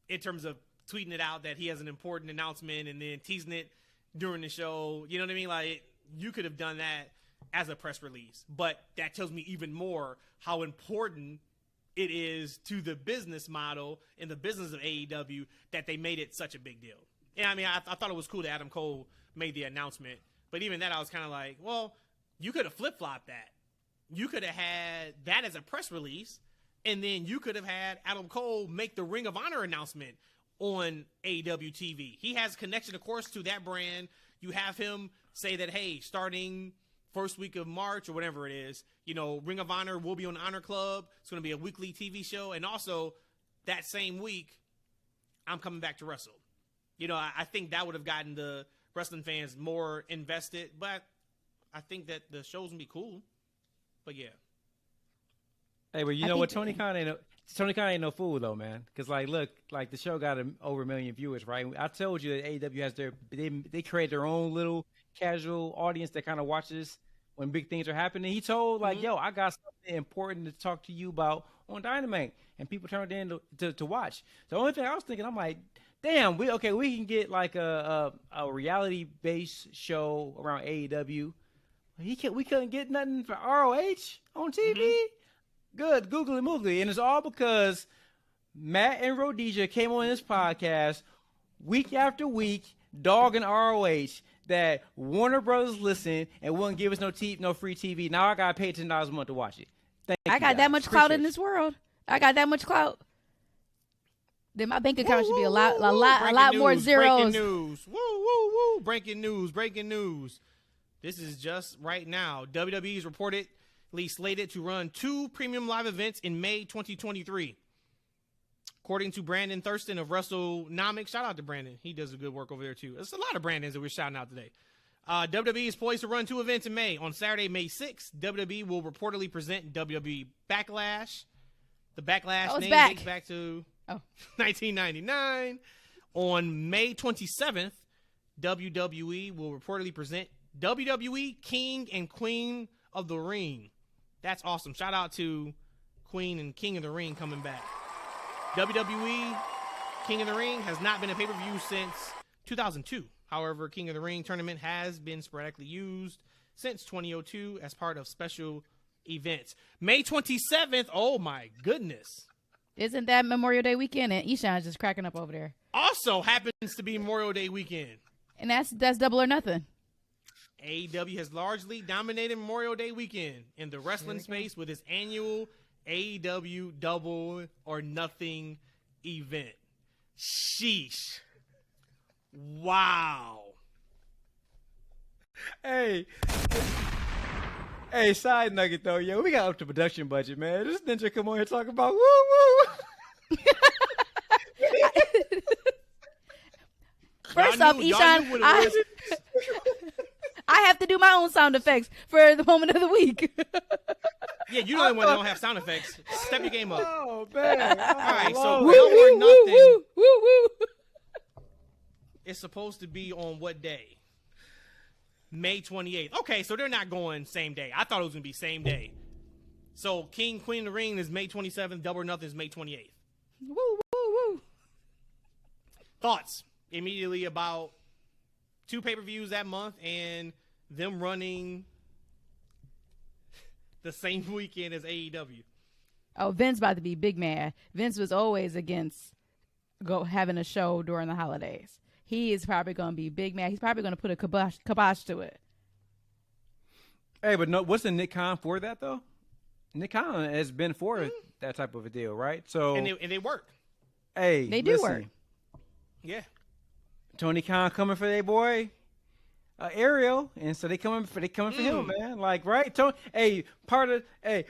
in terms of tweeting it out that he has an important announcement and then teasing it during the show. You know what I mean? Like, you could have done that as a press release. But that tells me even more how important it is to the business model and the business of AEW that they made it such a big deal. And I mean, I thought it was cool that Adam Cole made the announcement. But even that, I was kind of like, well, you could have flip-flopped that. You could have had that as a press release, and then you could have had Adam Cole make the Ring of Honor announcement on AEW TV. He has connection, of course, to that brand. You have him say that, hey, starting first week of March or whatever it is, you know, Ring of Honor will be on Honor Club. It's going to be a weekly TV show. And also, that same week, I'm coming back to wrestle. You know, I think that would have gotten the wrestling fans more invested. But I think that the show's going to be cool. But, yeah. Hey, but you know what? Tony Khan ain't no fool though, man. Because look, the show got over 1 million viewers, right? I told you that AEW has they create their own little casual audience that kind of watches when big things are happening. He told yo, I got something important to talk to you about on Dynamite, and people turned in to watch. The only thing I was thinking, I'm like, damn, we can get like a reality based show around AEW. We couldn't get nothing for ROH on TV. Mm-hmm. Good, googly moogly. And it's all because Matt and Rhodesia came on this podcast week after week, dogging ROH that Warner Brothers listened and wouldn't give us no free TV. Now I got to pay $10 a month to watch it. I got that much clout in this world. I got that much clout. Then my bank account should be a lot more zeros. Breaking news. Woo, woo, woo. Breaking news. This is just right now. WWE is reportedly slated to run 2 premium live events in May 2023. According to Brandon Thurston of WrestleNomics, shout out to Brandon. He does a good work over there too. There's a lot of Brandons that we're shouting out today. WWE is poised to run 2 events in May. On Saturday, May 6th, WWE will reportedly present WWE Backlash. The Backlash name dates back to 1999. On May 27th, WWE will reportedly present WWE King and Queen of the Ring. That's awesome. Shout out to Queen and King of the Ring coming back. WWE King of the Ring has not been a pay-per-view since 2002. However, King of the Ring tournament has been sporadically used since 2002 as part of special events. May 27th, oh my goodness. Isn't that Memorial Day weekend? And Eshaun's just cracking up over there. Also happens to be Memorial Day weekend. And that's double or nothing. AEW has largely dominated Memorial Day weekend in the wrestling space with its annual AEW Double or Nothing event. Sheesh. Wow. Hey, side nugget though, yo, we got up to production budget, man. This ninja come on here talking about woo woo. First off, Eshaun, I have to do my own sound effects for the moment of the week. Yeah, you're the only one that don't have sound effects. Step your game up. Oh, man. All right, so woo, Double or Nothing woo, woo, woo. is supposed to be on what day? May 28th. Okay, so they're not going same day. I thought it was going to be same day. So King, Queen of the Ring is May 27th. Double or Nothing is May 28th. Woo, woo, woo. Thoughts immediately about 2 pay-per-views that month and them running the same weekend as AEW. Oh, Vince about to be big mad. Vince was always against having a show during the holidays. He is probably going to be big mad. He's probably going to put a kibosh to it. Hey, but no, wasn't Nick Khan for that though? Nick Khan has been for that type of a deal, right? So and they work. Hey, they do work. Yeah. Tony Khan coming for their boy Ariel, and so they coming for him, man. Like, right? Tony,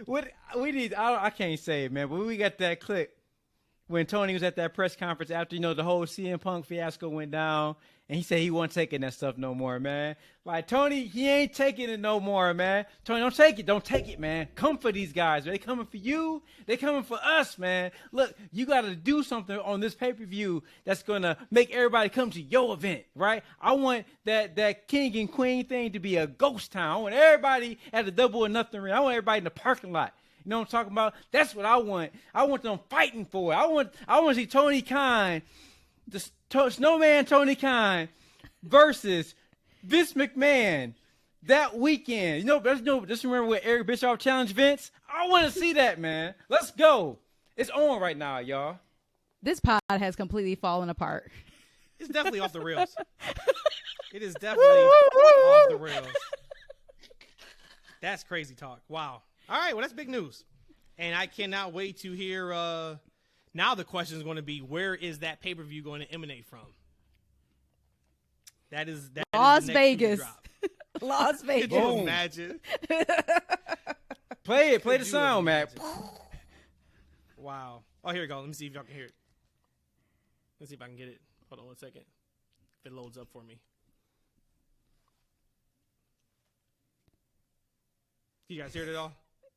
what we need? I can't say it, man, but we got that clip when Tony was at that press conference after, the whole CM Punk fiasco went down, and he said he wasn't taking that stuff no more, man. Like, Tony, he ain't taking it no more, man. Tony, don't take it. Don't take it, man. Come for these guys. They coming for you. They coming for us, man. Look, you got to do something on this pay-per-view that's going to make everybody come to your event, right? I want that king and queen thing to be a ghost town. I want everybody at the Double or Nothing ring. I want everybody in the parking lot. You know what I'm talking about? That's what I want. I want them fighting for it. I want to see Tony Khan, the Snowman Tony Khan, versus Vince McMahon that weekend. Just remember when Eric Bischoff challenged Vince? I want to see that, man. Let's go. It's on right now, y'all. This pod has completely fallen apart. It's definitely off the rails. It is definitely off the rails. That's crazy talk. Wow. All right, well, that's big news. And I cannot wait to hear now the question is going to be, where is that pay-per-view going to emanate from? That is Las the next Vegas. drop. Las Vegas. Could you imagine? Play the sound, man. Wow. Oh, here we go. Let me see if y'all can hear it. Let's see if I can get it. Hold on 1 second. If it loads up for me. You guys hear it at all?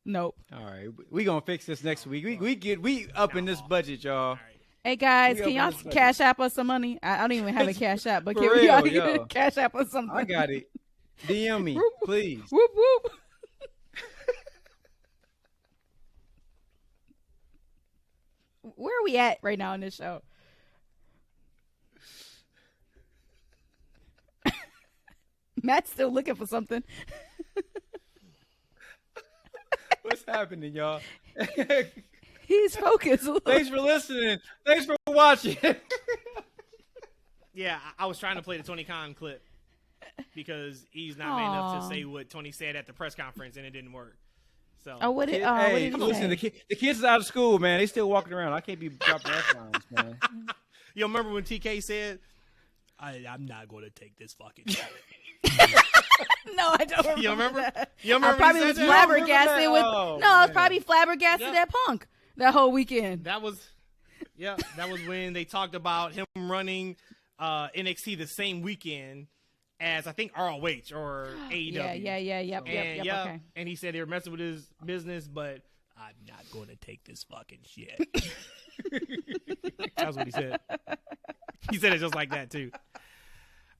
Nope. All right, we gonna fix this next week. We up in this budget, y'all. All right. Hey guys, We can y'all open this cash app us some money? I don't even have a cash app, but For can we real, all yo. cash app us something? I got it. DM me, please. Whoop whoop. Where are we at right now in this show? Matt's still looking for something. What's happening, y'all? He's focused. Thanks for listening. Thanks for watching. Yeah, I was trying to play the Tony Khan clip because he's not man enough to say what Tony said at the press conference, and it didn't work. So, What did Hey, he listen, say? the kids is out of school, man. They still walking around. I can't be dropping F-lines, man. you remember when TK said, I'm not going to take this fucking shit. No, I don't remember. You remember? That. You remember I when probably he was said that? flabbergasted with. Oh, No, I was man. probably flabbergasted Yeah. at Punk that whole weekend. That was when they talked about him running NXT the same weekend as I think ROH or AEW. Yep, okay. And he said they were messing with his business, but I'm not going to take this fucking shit. That's what he said. He said it just like that too.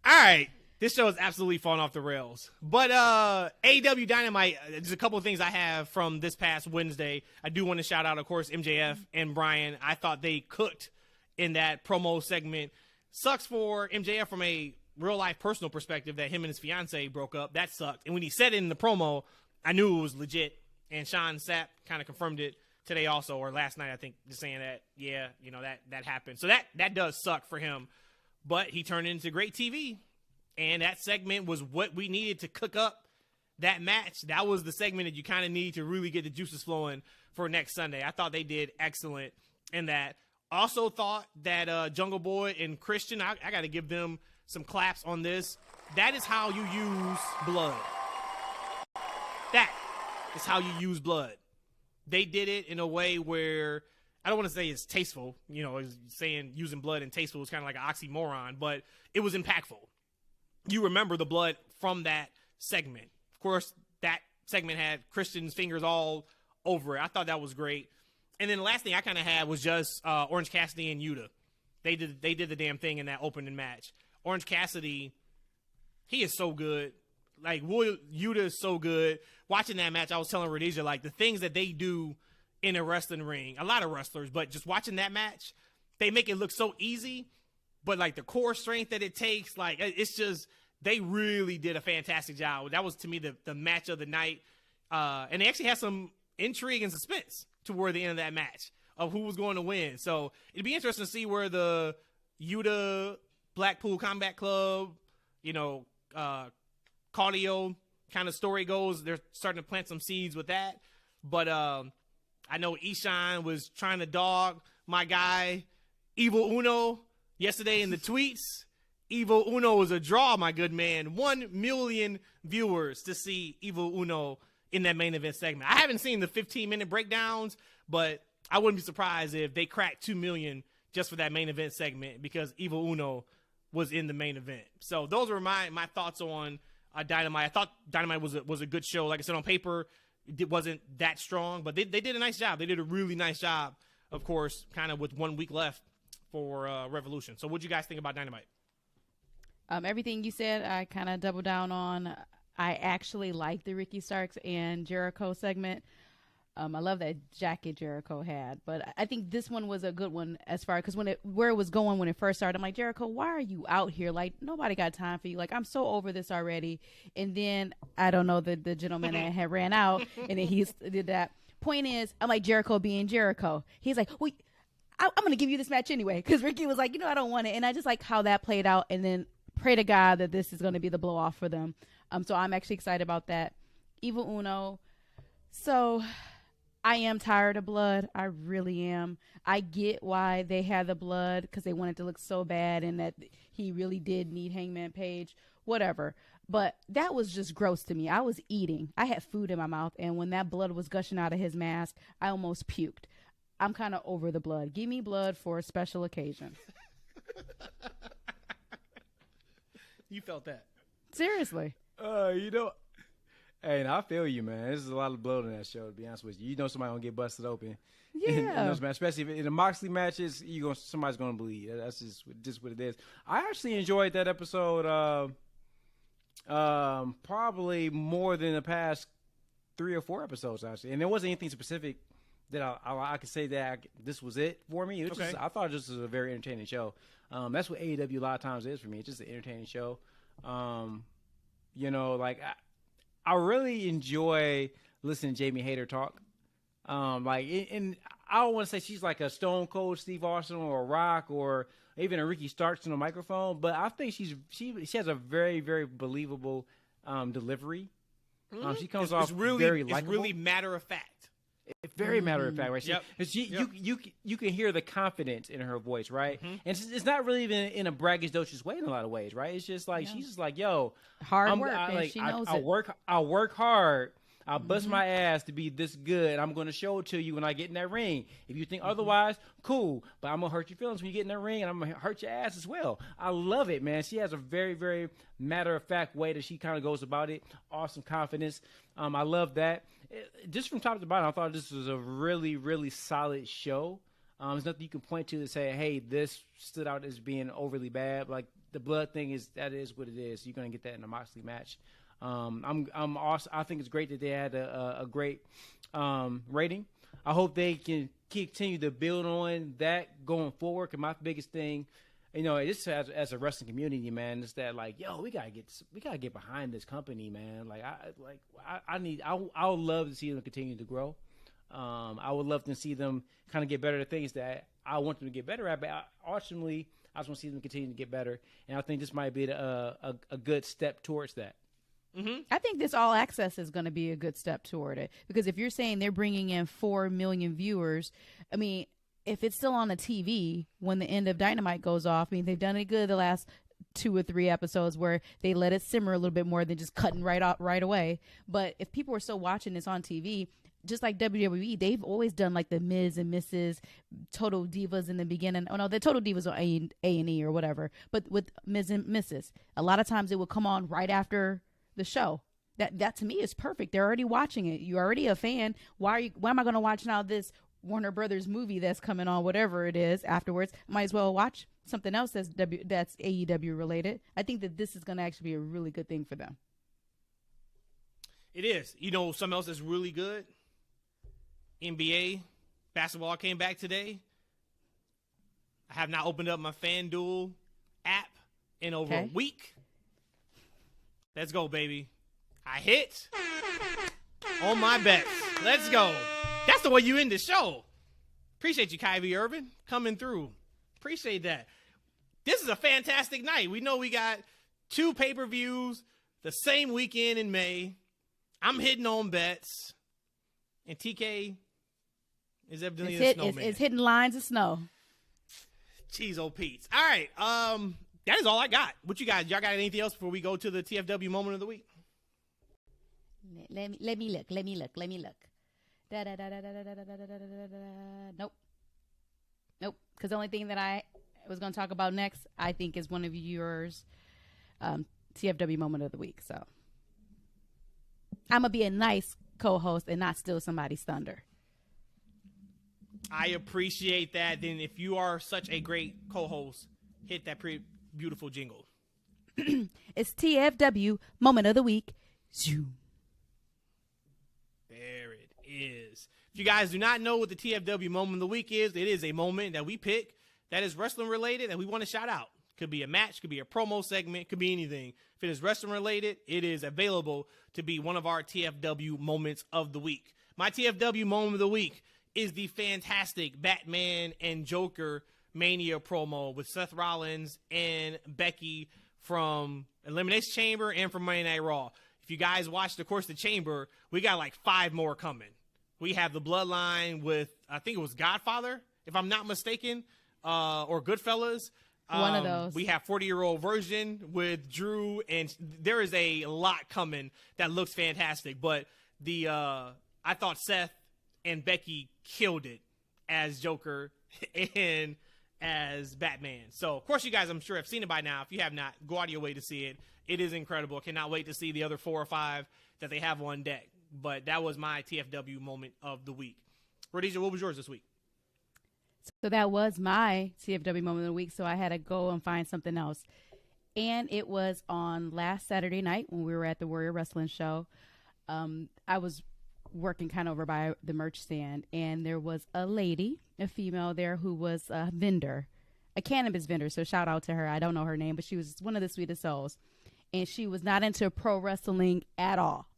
All right. This show is absolutely falling off the rails. But AEW Dynamite, there's a couple of things I have from this past Wednesday. I do want to shout out, of course, MJF and Brian. I thought they cooked in that promo segment. Sucks for MJF from a real-life personal perspective that him and his fiance broke up. That sucked. And when he said it in the promo, I knew it was legit. And Sean Sapp kind of confirmed it today also, or last night, I think, just saying that, yeah, that happened. So that does suck for him. But he turned into great TV. And that segment was what we needed to cook up that match. That was the segment that you kind of need to really get the juices flowing for next Sunday. I thought they did excellent in that. Also thought that Jungle Boy and Christian, I got to give them some claps on this. That is how you use blood. That is how you use blood. They did it in a way where, I don't want to say it's tasteful. Saying using blood and tasteful is kind of like an oxymoron, but it was impactful. You remember the blood from that segment. Of course, that segment had Christian's fingers all over it. I thought that was great. And then the last thing I kind of had was just Orange Cassidy and Yuta. They did the damn thing in that opening match. Orange Cassidy, he is so good. Like, Yuta is so good. Watching that match, I was telling Rhodesia, like, the things that they do in a wrestling ring, a lot of wrestlers, but just watching that match, they make it look so easy. But, like, the core strength that it takes, like, it's just, they really did a fantastic job. That was, to me, the match of the night. And they actually had some intrigue and suspense toward the end of that match of who was going to win. So, it'd be interesting to see where the Yuta Blackpool Combat Club, cardio kind of story goes. They're starting to plant some seeds with that. But I know Eshaun was trying to dog my guy, Evil Uno, yesterday in the tweets. Evil Uno is a draw, my good man. 1 million viewers to see Evil Uno in that main event segment. I haven't seen the 15-minute breakdowns, but I wouldn't be surprised if they cracked 2 million just for that main event segment because Evil Uno was in the main event. So those were my thoughts on Dynamite. I thought Dynamite was a good show. Like I said, on paper, it wasn't that strong, but they did a nice job. They did a really nice job, of course, kind of with 1 week left for Revolution. So what do you guys think about Dynamite? Everything you said, I kind of doubled down on. I actually like the Ricky Starks and Jericho segment. I love that jacket Jericho had, but I think this one was a good one as far because where it was going when it first started. I'm like, Jericho, why are you out here? Like, nobody got time for you. Like, I'm so over this already. And then I don't know the gentleman that had ran out, and then he did that. Point is, I'm like, Jericho being Jericho. He's like, wait, I'm going to give you this match anyway because Ricky was like, I don't want it. And I just like how that played out. And then pray to God that this is going to be the blow off for them. So I'm actually excited about that. Evil Uno. So I am tired of blood. I really am. I get why they had the blood because they wanted to look so bad and that he really did need Hangman Page, whatever. But that was just gross to me. I was eating. I had food in my mouth. And when that blood was gushing out of his mask, I almost puked. I'm kind of over the blood. Give me blood for a special occasion. You felt that. Seriously. Hey, and I feel you, man. There's a lot of blood in that show, to be honest with you. You know somebody gonna get busted open. Yeah. In those matches, especially in the Moxley matches, somebody's gonna bleed. That's just what it is. I actually enjoyed that episode probably more than the past 3 or 4 episodes, actually. And there wasn't anything specific that I could say that this was it for me. I thought this was a very entertaining show. That's what AEW a lot of times is for me. It's just an entertaining show. I really enjoy listening to Jamie Hayter talk. And I don't want to say she's like a Stone Cold Steve Austin or a Rock or even a Ricky Starks on a microphone, but I think she has a very, very believable delivery. She comes off very likable. It's really matter of fact. Very matter of fact, right? Yep. You can hear the confidence in her voice, right? Mm-hmm. And it's not really even in a braggadocious way in a lot of ways, right? It's just like she's just like, yo, hard work, and she knows it. I work hard. I'll bust my ass to be this good. I'm going to show it to you when I get in that ring. If you think otherwise, cool. But I'm going to hurt your feelings when you get in that ring, and I'm going to hurt your ass as well. I love it, man. She has a very, very matter-of-fact way that she kind of goes about it. Awesome confidence. I love that. Just from top to bottom, I thought this was a really, really solid show. There's nothing you can point to say, hey, this stood out as being overly bad. Like, the blood thing that is what it is. You're going to get that in a Moxley match. I'm also, I think it's great that they had a great rating. I hope they can continue to build on that going forward. Cause my biggest thing, just as a wrestling community, man, is that like, yo, we gotta get behind this company, man. Like I would love to see them continue to grow. I would love to see them kind of get better at things that I want them to get better at, but ultimately, I just want to see them continue to get better. And I think this might be a good step towards that. Mm-hmm. I think this All Access is going to be a good step toward it because if you're saying they're bringing in 4 million viewers, I mean, if it's still on the TV when the end of Dynamite goes off, I mean, they've done it good the last 2 or 3 episodes where they let it simmer a little bit more than just cutting right away. But if people are still watching this on TV, just like WWE, they've always done like the Miz and Mrs. Total Divas in the beginning. Oh no, the Total Divas are A&E or whatever. But with Miz and Mrs., a lot of times it would come on right after the show. That to me is perfect. They're already watching it. You're already a fan. Why am I going to watch now this Warner Brothers movie that's coming on, whatever it is, afterwards? Might as well watch something else that's AEW related. I think that this is going to actually be a really good thing for them. It is. Something else that's really good. NBA basketball came back today. I have not opened up my FanDuel app in over a week. Let's go, baby. I hit on my bets. Let's go. That's the way you end the show. Appreciate you, Kyrie Irving, coming through. Appreciate that. This is a fantastic night. We know we got 2 pay-per-views the same weekend in May. I'm hitting on bets. And TK is evidently a snowman. It's hitting lines of snow. Jeez, old Pete. All right. That is all I got. What you guys? Y'all got anything else before we go to the TFW moment of the week? Let me look. Nope. Because the only thing that I was going to talk about next, I think, is one of yours, TFW Moment of the Week. So I'm going to be a nice co-host and not steal somebody's thunder. I appreciate that. Then if you are such a great co-host, hit that pretty beautiful jingle. It's TFW Moment of the Week. Zoom. There it is. If you guys do not know what the TFW Moment of the Week is, it is a moment that we pick that is wrestling related that we want to shout out. Could be a match, could be a promo segment, could be anything. If it is wrestling related, it is available to be one of our TFW Moments of the Week. My TFW Moment of the Week is the fantastic Batman and Joker Mania promo with Seth Rollins and Becky from Elimination Chamber and from Monday Night Raw. If you guys watched the course of the Chamber, we got like 5 more coming. We have the Bloodline with, I think it was Godfather, if I'm not mistaken, or Goodfellas. One of those. We have 40-year-old version with Drew, and there is a lot coming that looks fantastic. But I thought Seth and Becky killed it as Joker and as Batman. So, of course, you guys, I'm sure, have seen it by now. If you have not, go out of your way to see it. It is incredible. Cannot wait to see the other 4 or 5 that they have on deck. But that was my TFW Moment of the Week. Rhodesia, what was yours this week? So that was my TFW Moment of the Week, so I had to go and find something else. And it was on last Saturday night when we were at the Warrior Wrestling Show. I was working kind of over by the merch stand, and there was a lady, a female there, who was a vendor, a cannabis vendor, so shout out to her. I don't know her name, but she was one of the sweetest souls. And she was not into pro wrestling at all.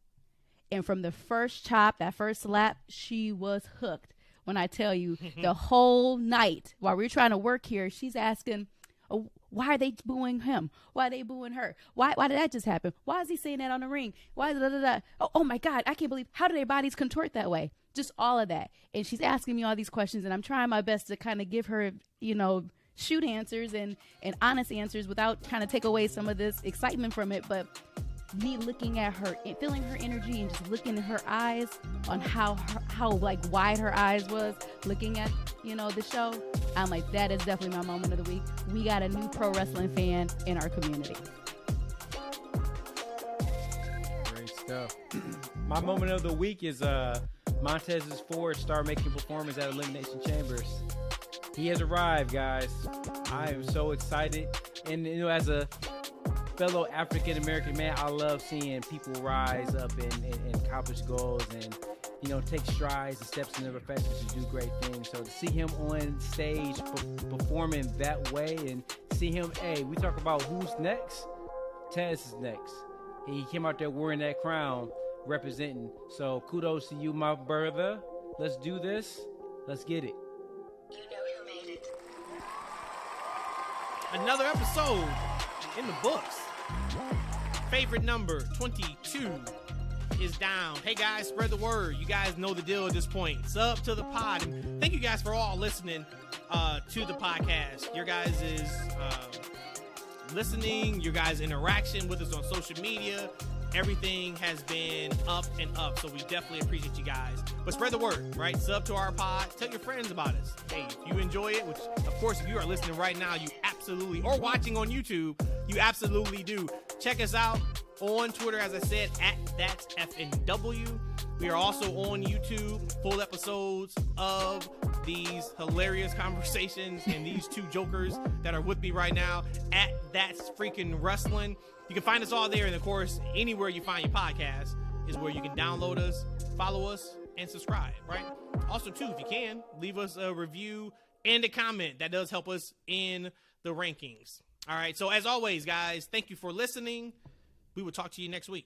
And from the first chop, that first slap, she was hooked. When I tell you, the whole night while we're trying to work here, she's asking, oh, why are they booing him? Why are they booing her? Why did that just happen? Why is he saying that on the ring? Why da, da, da? Oh my God, I can't believe, how do their bodies contort that way? Just all of that. And she's asking me all these questions, and I'm trying my best to kind of give her, shoot answers and honest answers without kind of take away some of this excitement from it. But me looking at her and feeling her energy and just looking at her eyes on how like wide her eyes was looking at, the show, I'm like, that is definitely my moment of the week. We got a new pro wrestling fan in our community. Great stuff. My moment of the week is Montez's 4-star making performance at Elimination Chambers. He has arrived, guys. I am so excited. And, as a fellow African-American man, I love seeing people rise up and accomplish goals and, take strides and steps in their profession to do great things. So to see him on stage performing that way and see him, we talk about who's next. Tez is next. He came out there wearing that crown, representing. So kudos to you, my brother. Let's do this. Let's get it. You know who made it. Another episode in the books. Favorite number 22 is down. Hey guys, spread the word. You guys know the deal at this point. Sub to the pod. And thank you guys for all listening to the podcast. Your guys is listening, your guys' interaction with us on social media. Everything has been up and up, so we definitely appreciate you guys. But spread the word, right? Sub to our pod. Tell your friends about us. Hey, if you enjoy it, which, of course, if you are listening right now, you absolutely, or watching on YouTube, you absolutely do. Check us out on Twitter, as I said, at That's FNW. We are also on YouTube, full episodes of these hilarious conversations and these two jokers that are with me right now at That's Freakin Wrestling. You can find us all there, and of course, anywhere you find your podcast is where you can download us, follow us, and subscribe, right? Also, too, if you can, leave us a review and a comment. That does help us in the rankings. All right, so as always, guys, thank you for listening. We will talk to you next week.